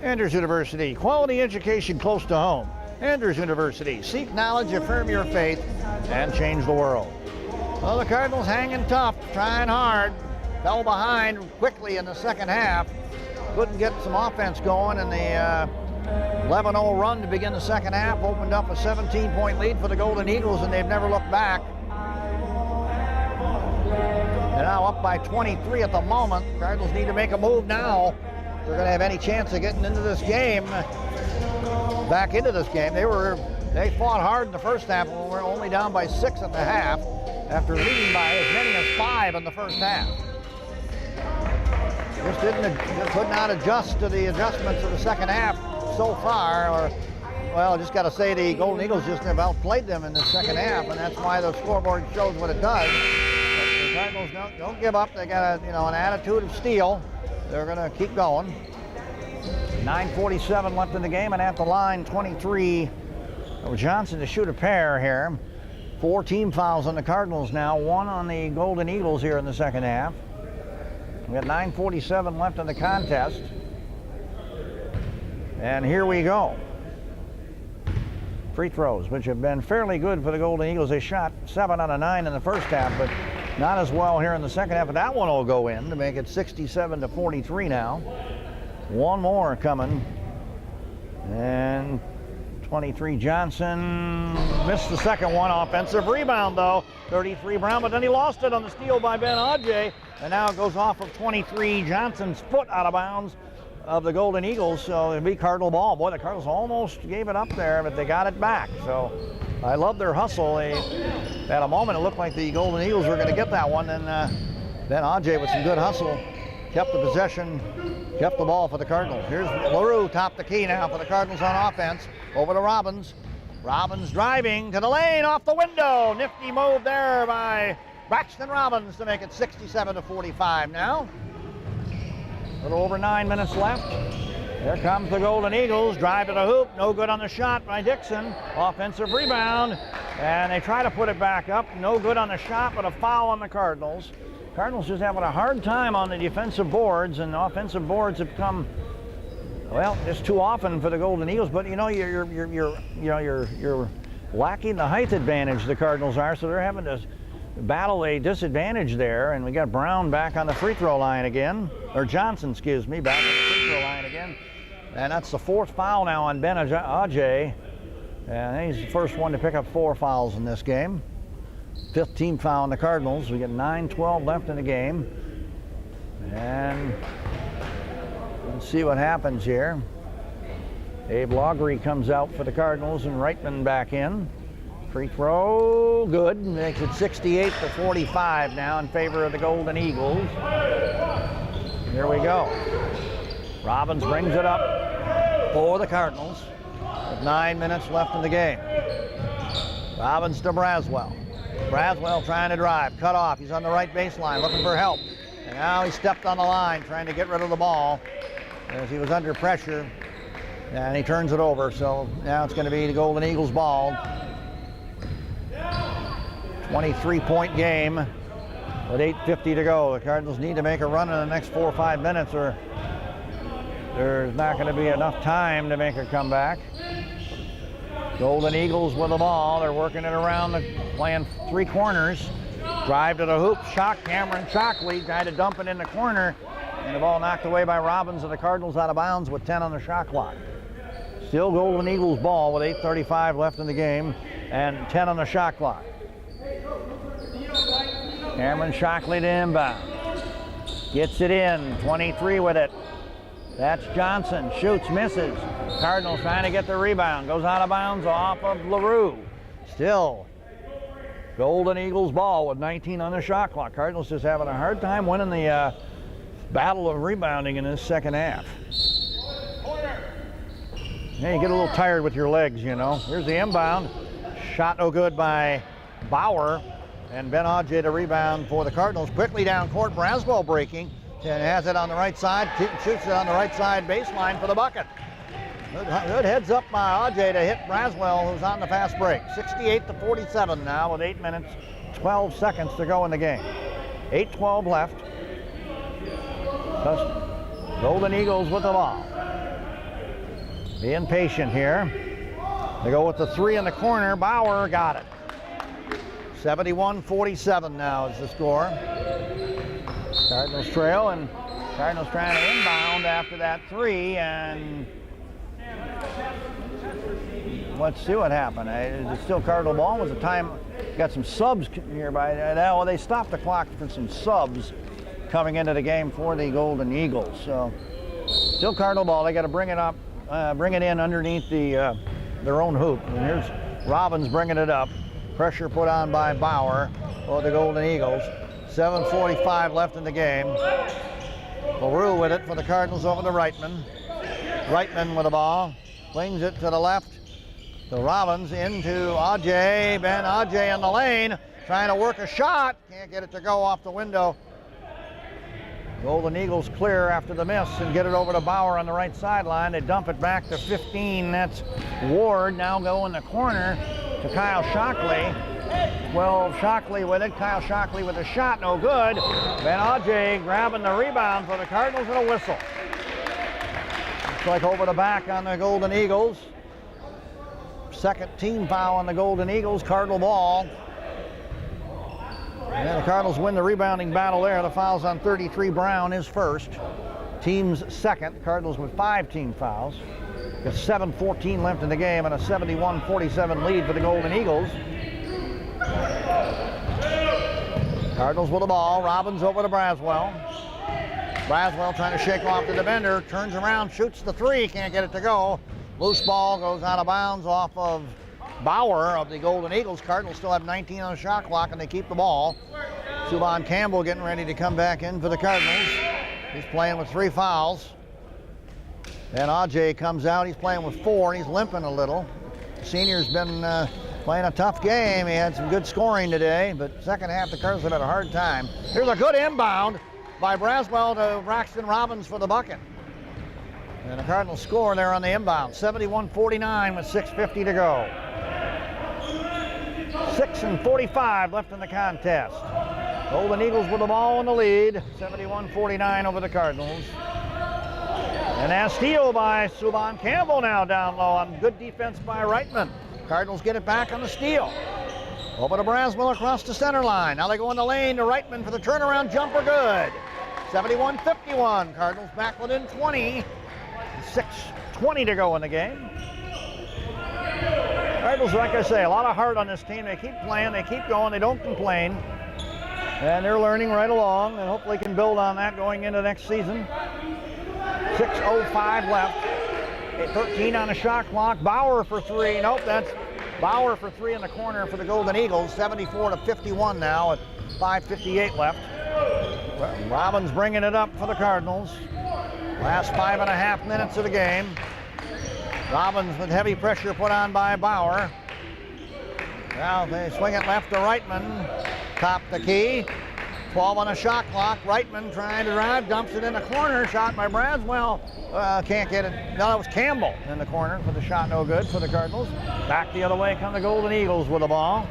Andrews University, quality education close to home. Andrews University, seek knowledge, affirm your faith, and change the world. Well, the Cardinals hanging tough, trying hard. Fell behind quickly in the second half. Couldn't get some offense going, and the 11-0 run to begin the second half opened up a 17-point lead for the Golden Eagles, and they've never looked back. They're now up by 23 at the moment. Cardinals need to make a move now if they're going to have any chance of getting into this game. Back into this game. They fought hard in the first half, and we're only down by 6 at the half after leading by as many as 5 in the first half. Just could not adjust to the adjustments of the second half so far. Well, just got to say the Golden Eagles just have outplayed them in the second half, and that's why the scoreboard shows what it does. But the Cardinals don't give up. They got an attitude of steel. They're going to keep going. 9:47 left in the game, and at the line, 23. Johnson to shoot a pair here. 4 team fouls on the Cardinals now, 1 on the Golden Eagles here in the second half. We got 9:47 left in the contest. And here we go. Free throws, which have been fairly good for the Golden Eagles. They shot 7 out of 9 in the first half, but not as well here in the second half. But that one will go in to make it 67-43 now. One more coming. And 23 Johnson missed the second one. Offensive rebound though. 33 Brown, but then he lost it on the steal by Ben Ajay. And now it goes off of 23 Johnson's foot out of bounds of the Golden Eagles. So it'll be Cardinal ball. Boy, the Cardinals almost gave it up there, but they got it back. So I love their hustle. At a moment it looked like the Golden Eagles were going to get that one. And Ben Ajay with some good hustle kept the possession, kept the ball for the Cardinals. Here's LaRue, top the key now for the Cardinals on offense. Over to Robbins. Robbins driving to the lane, off the window. Nifty move there by Braxton Robbins to make it 67-45 now. A little over 9 minutes left. Here comes the Golden Eagles. Drive to the hoop. No good on the shot by Dixon. Offensive rebound. And they try to put it back up. No good on the shot, but a foul on the Cardinals. Cardinals just having a hard time on the defensive boards, and the offensive boards have come, well, just too often for the Golden Eagles. But you're lacking the height advantage, the Cardinals are, so they're having to battle a disadvantage there. And we got Brown back on the free throw line again, or Johnson, excuse me, back on the free throw line again. And that's the 4th foul now on Ben Ajay, and he's the first one to pick up 4 fouls in this game. 5th team foul on the Cardinals. We got 9:12 left in the game. And let's see what happens here. Abe Loggery comes out for the Cardinals and Reitman back in. Free throw, good. Makes it 68-45 now in favor of the Golden Eagles. Here we go. Robbins brings it up for the Cardinals. with 9 minutes left in the game. Robbins to Braswell. Braswell trying to drive, cut off. He's on the right baseline looking for help. And now he stepped on the line trying to get rid of the ball as he was under pressure. And he turns it over, so now it's going to be the Golden Eagles' ball. 23-point game with 8:50 to go. The Cardinals need to make a run in the next 4 or 5 minutes, or there's not going to be enough time to make a comeback. Golden Eagles with the ball. They're working it around, playing three corners. Drive to the hoop. Cameron Shockley tried to dump it in the corner, and the ball knocked away by Robbins, and the Cardinals out of bounds with 10 on the shot clock. Still Golden Eagles ball with 8:35 left in the game and 10 on the shot clock. Cameron Shockley to inbound. Gets it in, 23 with it. That's Johnson, shoots, misses. Cardinals trying to get the rebound. Goes out of bounds off of LaRue. Still Golden Eagles ball with 19 on the shot clock. Cardinals just having a hard time winning the battle of rebounding in this second half. Yeah, you get a little tired with your legs, you know. Here's the inbound. Shot no good by Bauer. And Ben Auger to rebound for the Cardinals. Quickly down court, Braswell breaking. And has it on the right side. Shoots it on the right side baseline for the bucket. Good heads up by Auger to hit Braswell, who's on the fast break. 68-47 now with 8 minutes, 12 seconds to go in the game. 8:12 left. Golden Eagles with the ball. Being patient here. They go with the three in the corner. Bauer got it. 71-47 now is the score. Cardinals trail, and Cardinals trying to inbound after that three, and let's see what happened. It's still Cardinal ball. Was the time got some subs nearby. Well, they stopped the clock for some subs coming into the game for the Golden Eagles. So still Cardinal ball. They got to bring it up, bring it in underneath the their own hoop. And here's Robbins bringing it up. Pressure put on by Bauer for the Golden Eagles. 7:45 left in the game. LaRue with it for the Cardinals over to Reitman. Reitman with the ball. Flings it to the left to Robbins into Auger. Ben Auger in the lane. Trying to work a shot. Can't get it to go off the window. Golden Eagles clear after the miss and get it over to Bauer on the right sideline. They dump it back to 15. That's Ward. Now go in the corner to Kyle Shockley. 12 Shockley with it. Kyle Shockley with a shot, no good. Ben Auger grabbing the rebound for the Cardinals and a whistle. Looks like over the back on the Golden Eagles. Second team foul on the Golden Eagles. Cardinal ball. And then the Cardinals win the rebounding battle there. The foul's on 33. Brown is first. Team's second. Cardinals with 5 team fouls. Got 7:14 left in the game and a 71-47 lead for the Golden Eagles. Cardinals with the ball. Robbins over to Braswell. Braswell trying to shake off the defender. Turns around, shoots the three. Can't get it to go. Loose ball goes out of bounds off of Bauer of the Golden Eagles. Cardinals still have 19 on the shot clock and they keep the ball. Subban Campbell getting ready to come back in for the Cardinals. He's playing with 3 fouls. Then Auger comes out. He's playing with 4 and he's limping a little. The senior's been playing a tough game. He had some good scoring today, but second half the Cardinals have had a hard time. Here's a good inbound by Braswell to Braxton Robbins for the bucket. And the Cardinals score there on the inbound. 71-49 with 6:50 to go. 6:45 left in the contest. Golden Eagles with the ball in the lead. 71-49 over the Cardinals. And a steal by Subban Campbell now down low on good defense by Reitman. Cardinals get it back on the steal. Over to Braswell across the center line. Now they go in the lane to Reitman for the turnaround jumper. Good. 71-51. Cardinals back within 20. 6:20 to go in the game. Cardinals, like I say, a lot of heart on this team. They keep playing, they keep going, they don't complain. And they're learning right along, and hopefully can build on that going into next season. 6:05 left. 13 on the shot clock. Bauer for 3. Nope, that's Bauer for 3 in the corner for the Golden Eagles. 74-51 now at 5:58 left. Robbins bringing it up for the Cardinals. Last 5.5 minutes of the game. Robbins with heavy pressure put on by Bauer. Now they swing it left to Reitman. Top the key. 12 on a shot clock. Reitman trying to drive, dumps it in the corner. Shot by Braswell. Can't get it. No, it was Campbell in the corner for the shot, no good for the Cardinals. Back the other way come the Golden Eagles with the ball.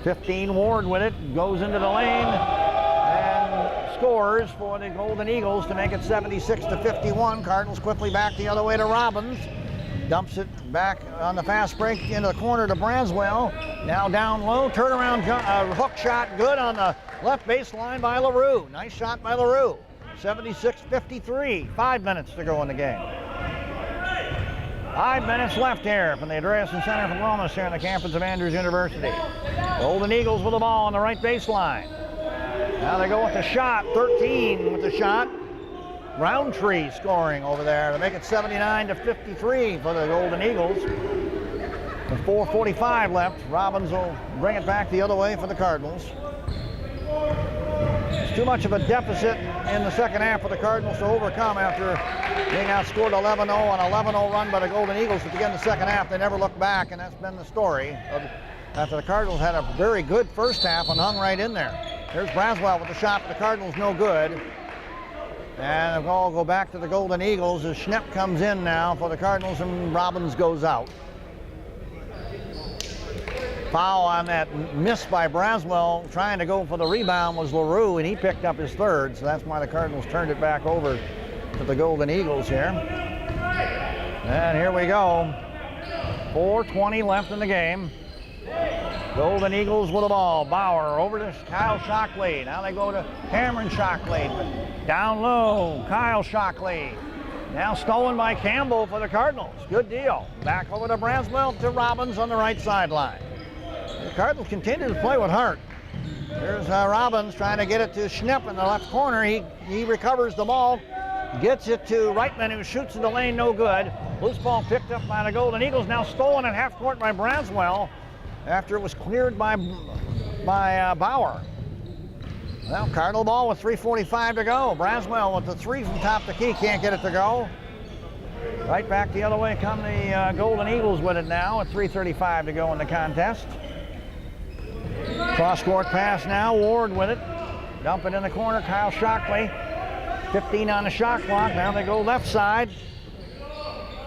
15 Ward with it, goes into the lane and scores for the Golden Eagles to make it 76-51. Cardinals quickly back the other way to Robbins. Dumps it back on the fast break into the corner to Braswell. Now down low, turnaround hook shot good on the left baseline by LaRue. Nice shot by LaRue. 76-53, 5 minutes to go in the game. 5 minutes left here from the Andreessen Center for Wellness here in the campus of Andrews University. Golden Eagles with the ball on the right baseline. Now they go with the shot, 13 with the shot. Roundtree scoring over there to make it 79-53 for the Golden Eagles. With 4:45 left, Robbins will bring it back the other way for the Cardinals. It's too much of a deficit in the second half for the Cardinals to overcome after being outscored 11-0 on an 11-0 run by the Golden Eagles to begin the second half. They never looked back, and that's been the story after the Cardinals had a very good first half and hung right in there. Here's Braswell with the shot, but the Cardinals no good. And they'll all go back to the Golden Eagles as Schnepp comes in now for the Cardinals and Robbins goes out. Foul on that miss by Braswell. Trying to go for the rebound was LaRue, and he picked up his third, so that's why the Cardinals turned it back over to the Golden Eagles here. And here we go. 4:20 left in the game. Golden Eagles with the ball. Bauer over to Kyle Shockley. Now they go to Cameron Shockley. Down low, Kyle Shockley. Now stolen by Campbell for the Cardinals. Good deal. Back over to Braswell to Robbins on the right sideline. The Cardinals continue to play with heart. There's Robbins trying to get it to Schnepp in the left corner. He recovers the ball, gets it to Reitman, who shoots in the lane, no good. Loose ball picked up by the Golden Eagles. Now stolen at half court by Braswell after it was cleared by Bauer. Well, Cardinal ball with 3:45 to go. Braswell with the three from top the key, can't get it to go. Right back the other way come the Golden Eagles with it now at 3:35 to go in the contest. Cross-court pass now, Ward with it. Dump it in the corner, Kyle Shockley. 15 on the shot clock, now they go left side.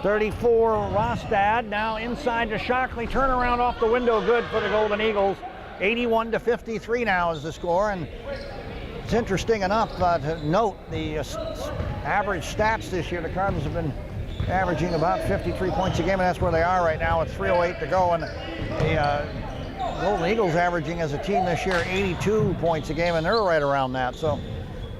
34 Rostad, now inside to Shockley. Turnaround off the window, good for the Golden Eagles. 81-53 now is the score, and it's interesting enough to note the average stats this year. The Cardinals have been averaging about 53 points a game, and that's where they are right now. It's 3:08 to go, and the Golden Eagles averaging as a team this year 82 points a game, and they're right around that. So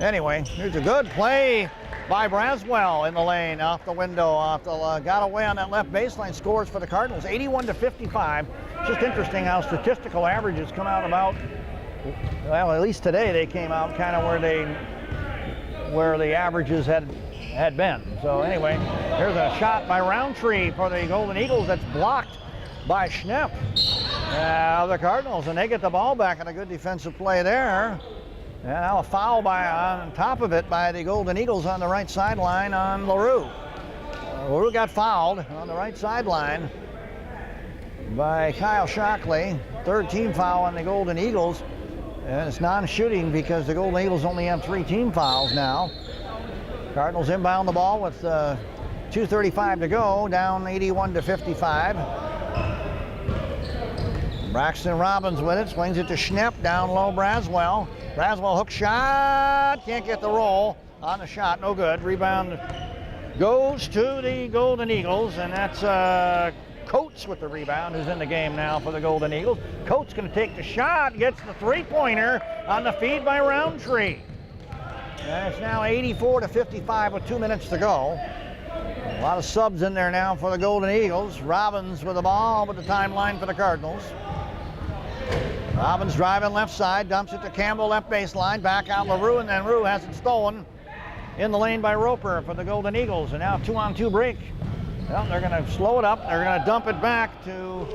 anyway, here's a good play by Braswell in the lane, off the window, got away on that left baseline, scores for the Cardinals, 81-55. Just interesting how statistical averages come out about, well, at least today they came out kind of where the averages had been. So anyway, here's a shot by Roundtree for the Golden Eagles that's blocked by Schnepp. The Cardinals, and they get the ball back, and a good defensive play there. And now a foul on top of it by the Golden Eagles on the right sideline on LaRue. LaRue got fouled on the right sideline by Kyle Shockley. Third team foul on the Golden Eagles. And it's non-shooting because the Golden Eagles only have 3 team fouls now. Cardinals inbound the ball with 2:35 to go, down 81-55. Braxton Robbins with it, swings it to Schnepp, down low Braswell. Braswell hook shot, can't get the roll on the shot, no good. Rebound goes to the Golden Eagles, and that's Coates with the rebound, who's in the game now for the Golden Eagles. Coates going to take the shot, gets the three-pointer on the feed by Roundtree. And it's now 84-55 with 2 minutes to go. A lot of subs in there now for the Golden Eagles. Robbins with the ball with the timeline for the Cardinals. Robbins driving left side, dumps it to Campbell, left baseline, back out LaRue, and then Rue has it stolen in the lane by Roper for the Golden Eagles. And now 2-on-2 break. Well, they're going to slow it up. They're going to dump it back to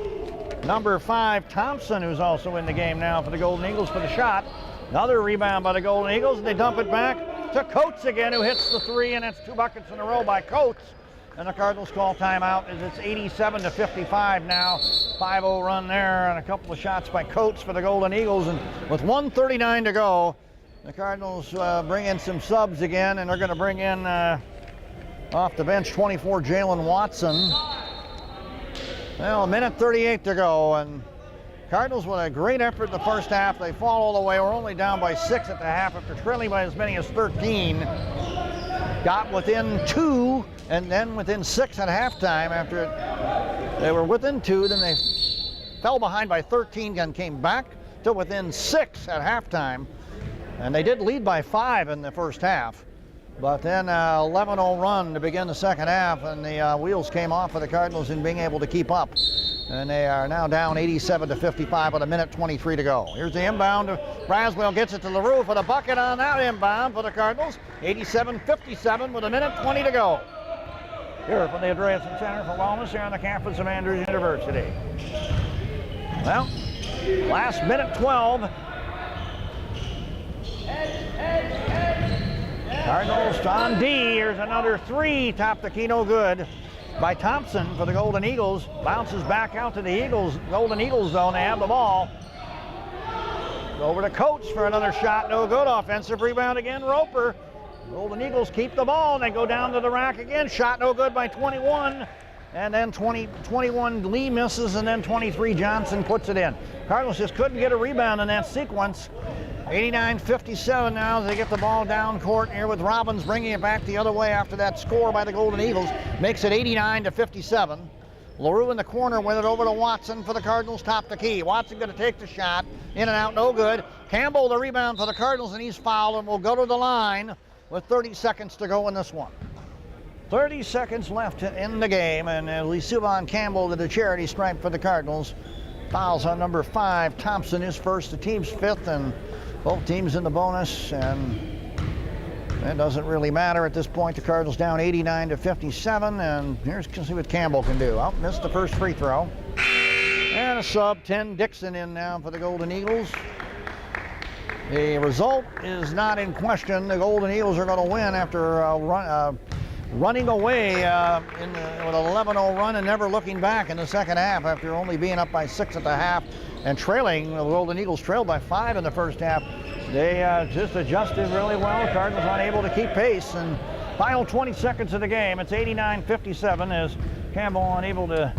number 5, Thompson, who's also in the game now for the Golden Eagles for the shot. Another rebound by the Golden Eagles, and they dump it back to Coates again, who hits the 3, and it's 2 buckets in a row by Coates. and the Cardinals call timeout as it's 87-55 now. 5-0 run there, and a couple of shots by Coates for the Golden Eagles. And with 1:39 to go, the Cardinals bring in some subs again, and they're going to bring in off the bench 24 Jalen Watson. Well, 1:38 to go, and Cardinals with a great effort in the first half. They fall all the way. We're only down by 6 at the half after trailing by as many as 13. Got within 2 and then within 6 at halftime. After they were within 2, then they fell behind by 13 and came back to within 6 at halftime. And they did lead by 5 in the first half. But then 11-0 run to begin the second half, and the wheels came off for the Cardinals in being able to keep up. And they are now down 87-55 with 1:23 to go. Here's the inbound. Braswell gets it to LaRue for the bucket on that inbound for the Cardinals. 87-57 with 1:20 to go. Here from the Andreessen Center for Wellness here on the campus of Andrews University. Well, last minute 12. Cardinals on D. Here's another 3. Top the key, no good by Thompson for the Golden Eagles. Bounces back out to the Golden Eagles zone. They have the ball. Over to Coates for another shot, no good. Offensive rebound again, Roper. Golden Eagles keep the ball, and they go down to the rack again. Shot no good by 21. And then 21 Lee misses, and then 23 Johnson puts it in. Cardinals just couldn't get a rebound in that sequence. 89-57 now as they get the ball down court here with Robbins bringing it back the other way after that score by the Golden Eagles. Makes it 89-57. LaRue in the corner with it over to Watson for the Cardinals. Top the key. Watson going to take the shot. In and out, no good. Campbell the rebound for the Cardinals, and he's fouled and will go to the line with 30 seconds to go in this one. 30 seconds left in the game, and Lisuvon Campbell to the charity stripe for the Cardinals. Fouls on number 5. Thompson is first. The team's 5th, and both teams in the bonus, and it doesn't really matter at this point. The Cardinals down 89-57, and here's to see what Campbell can do. Oh, missed the first free throw. And a sub, 10 Dixon in now for the Golden Eagles. The result is not in question. The Golden Eagles are going to win after running away with an 11-0 run and never looking back in the second half after only being up by 6 at the half and trailing. The Golden Eagles trailed by 5 in the first half. They just adjusted really well. Cardinals unable to keep pace. And final 20 seconds of the game, it's 89-57 as Campbell unable to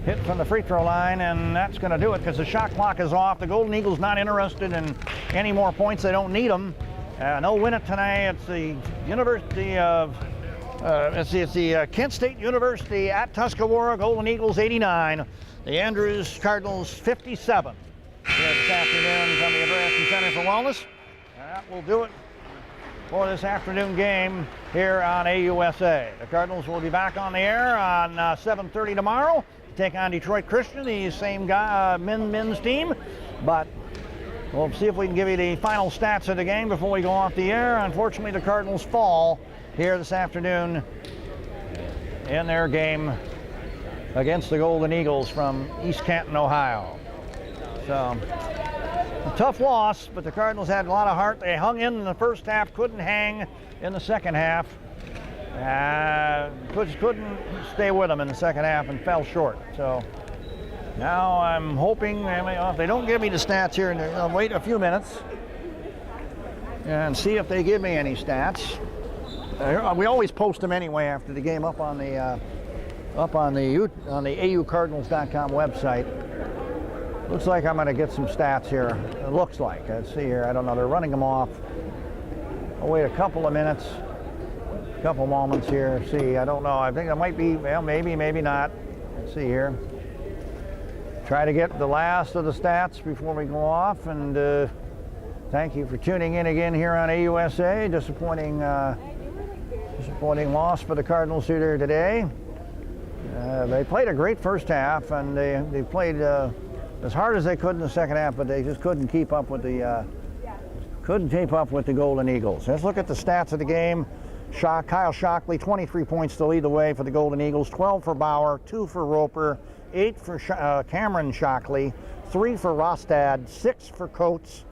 hit from the free throw line, and that's going to do it because the shot clock is off. The Golden Eagles not interested in any more points. They don't need them. No win it tonight. It's the University of it's the Kent State University at Tuscarawas. Golden Eagles 89. The Andrews Cardinals 57. Here this afternoon from the Andreessen Center for Wellness. That will do it for this afternoon game here on AUSA. The Cardinals will be back on the air on 7:30 tomorrow to take on Detroit Christian, the same guy, men's team. But we'll see if we can give you the final stats of the game before we go off the air. Unfortunately, the Cardinals fall here this afternoon in their game against the Golden Eagles from East Canton, Ohio. So, a tough loss, but the Cardinals had a lot of heart. They hung in the first half, couldn't hang in the second half. Couldn't stay with them in the second half and fell short. So, now I'm hoping, if they don't give me the stats here, I'll wait a few minutes and see if they give me any stats. We always post them anyway after the game up on the AUCardinals.com website. Looks like I'm going to get some stats here. It looks like. Let's see here. I don't know. They're running them off. I'll wait a couple of minutes, a couple moments here. See, I don't know. I think it might be, well, maybe not. Let's see here. Try to get the last of the stats before we go off. And thank you for tuning in again here on AUSA. Disappointing loss for the Cardinals here today. They played a great first half, and they played as hard as they could in the second half, but they just couldn't keep up with the Golden Eagles. Let's look at the stats of the game. Kyle Shockley, 23 points to lead the way for the Golden Eagles. 12 for Bauer, 2 for Roper, 8 for Cameron Shockley, 3 for Rostad, 6 for Coates,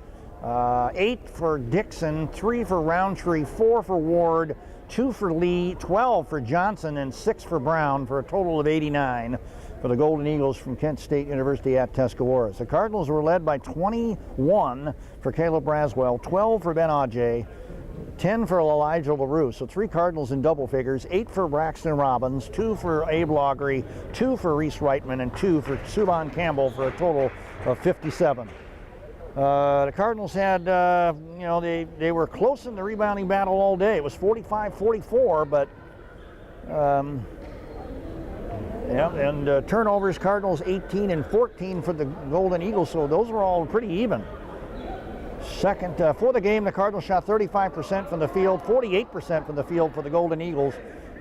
8 for Dixon, 3 for Roundtree, 4 for Ward, 2 for Lee, 12 for Johnson, and 6 for Brown, for a total of 89 for the Golden Eagles from Kent State University at Tuscarawas. The Cardinals were led by 21 for Caleb Braswell, 12 for Ben Ajay, 10 for Elijah LaRue. So 3 Cardinals in double figures, 8 for Braxton Robbins, 2 for Abe Loggery, 2 for Reese Reitman, and 2 for Subon Campbell, for a total of 57. The Cardinals had, they were close in the rebounding battle all day. It was 45-44, but turnovers, Cardinals 18 and 14 for the Golden Eagles, so those were all pretty even. For the game, the Cardinals shot 35% from the field, 48% from the field for the Golden Eagles.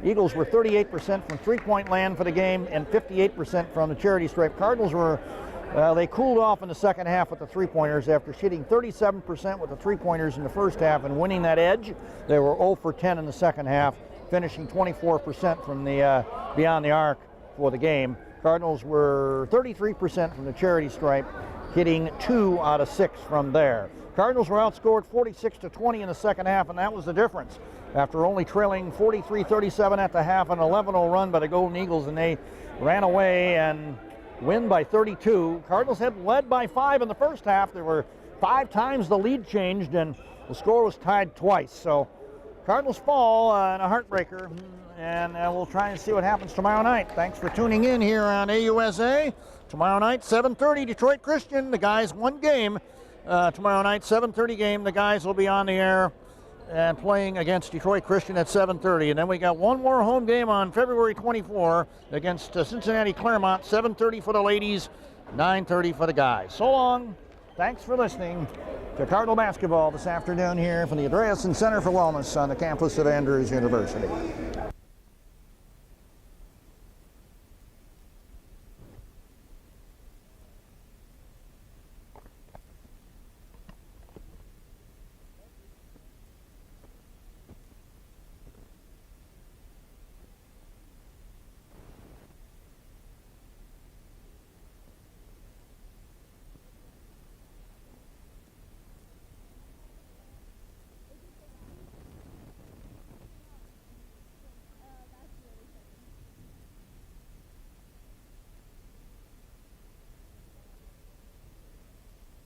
Eagles were 38% from three-point land for the game and 58% from the charity stripe. Cardinals were, they cooled off in the second half with the three-pointers after shooting 37% with the three-pointers in the first half and winning that edge. They were 0 for 10 in the second half, finishing 24% from the beyond the arc for the game. Cardinals were 33% from the charity stripe, hitting 2 out of 6 from there. Cardinals were outscored 46-20 in the second half, and that was the difference. After only trailing 43-37 at the half, an 11-0 run by the Golden Eagles, and they ran away and win by 32. Cardinals had led by 5 in the first half. There were 5 times the lead changed, and the score was tied twice. So Cardinals fall in a heartbreaker, and we'll try and see what happens tomorrow night. Thanks for tuning in here on AUSA. Tomorrow night, 7:30, Detroit Christian. The guys, one game. Tomorrow night, 7:30 game. The guys will be on the air and playing against Detroit Christian at 7:30. And then we got one more home game on February 24 against Cincinnati Claremont, 7:30 for the ladies, 9:30 for the guys. So long. Thanks for listening to Cardinal basketball this afternoon here from the Andreasen Center for Wellness on the campus of Andrews University.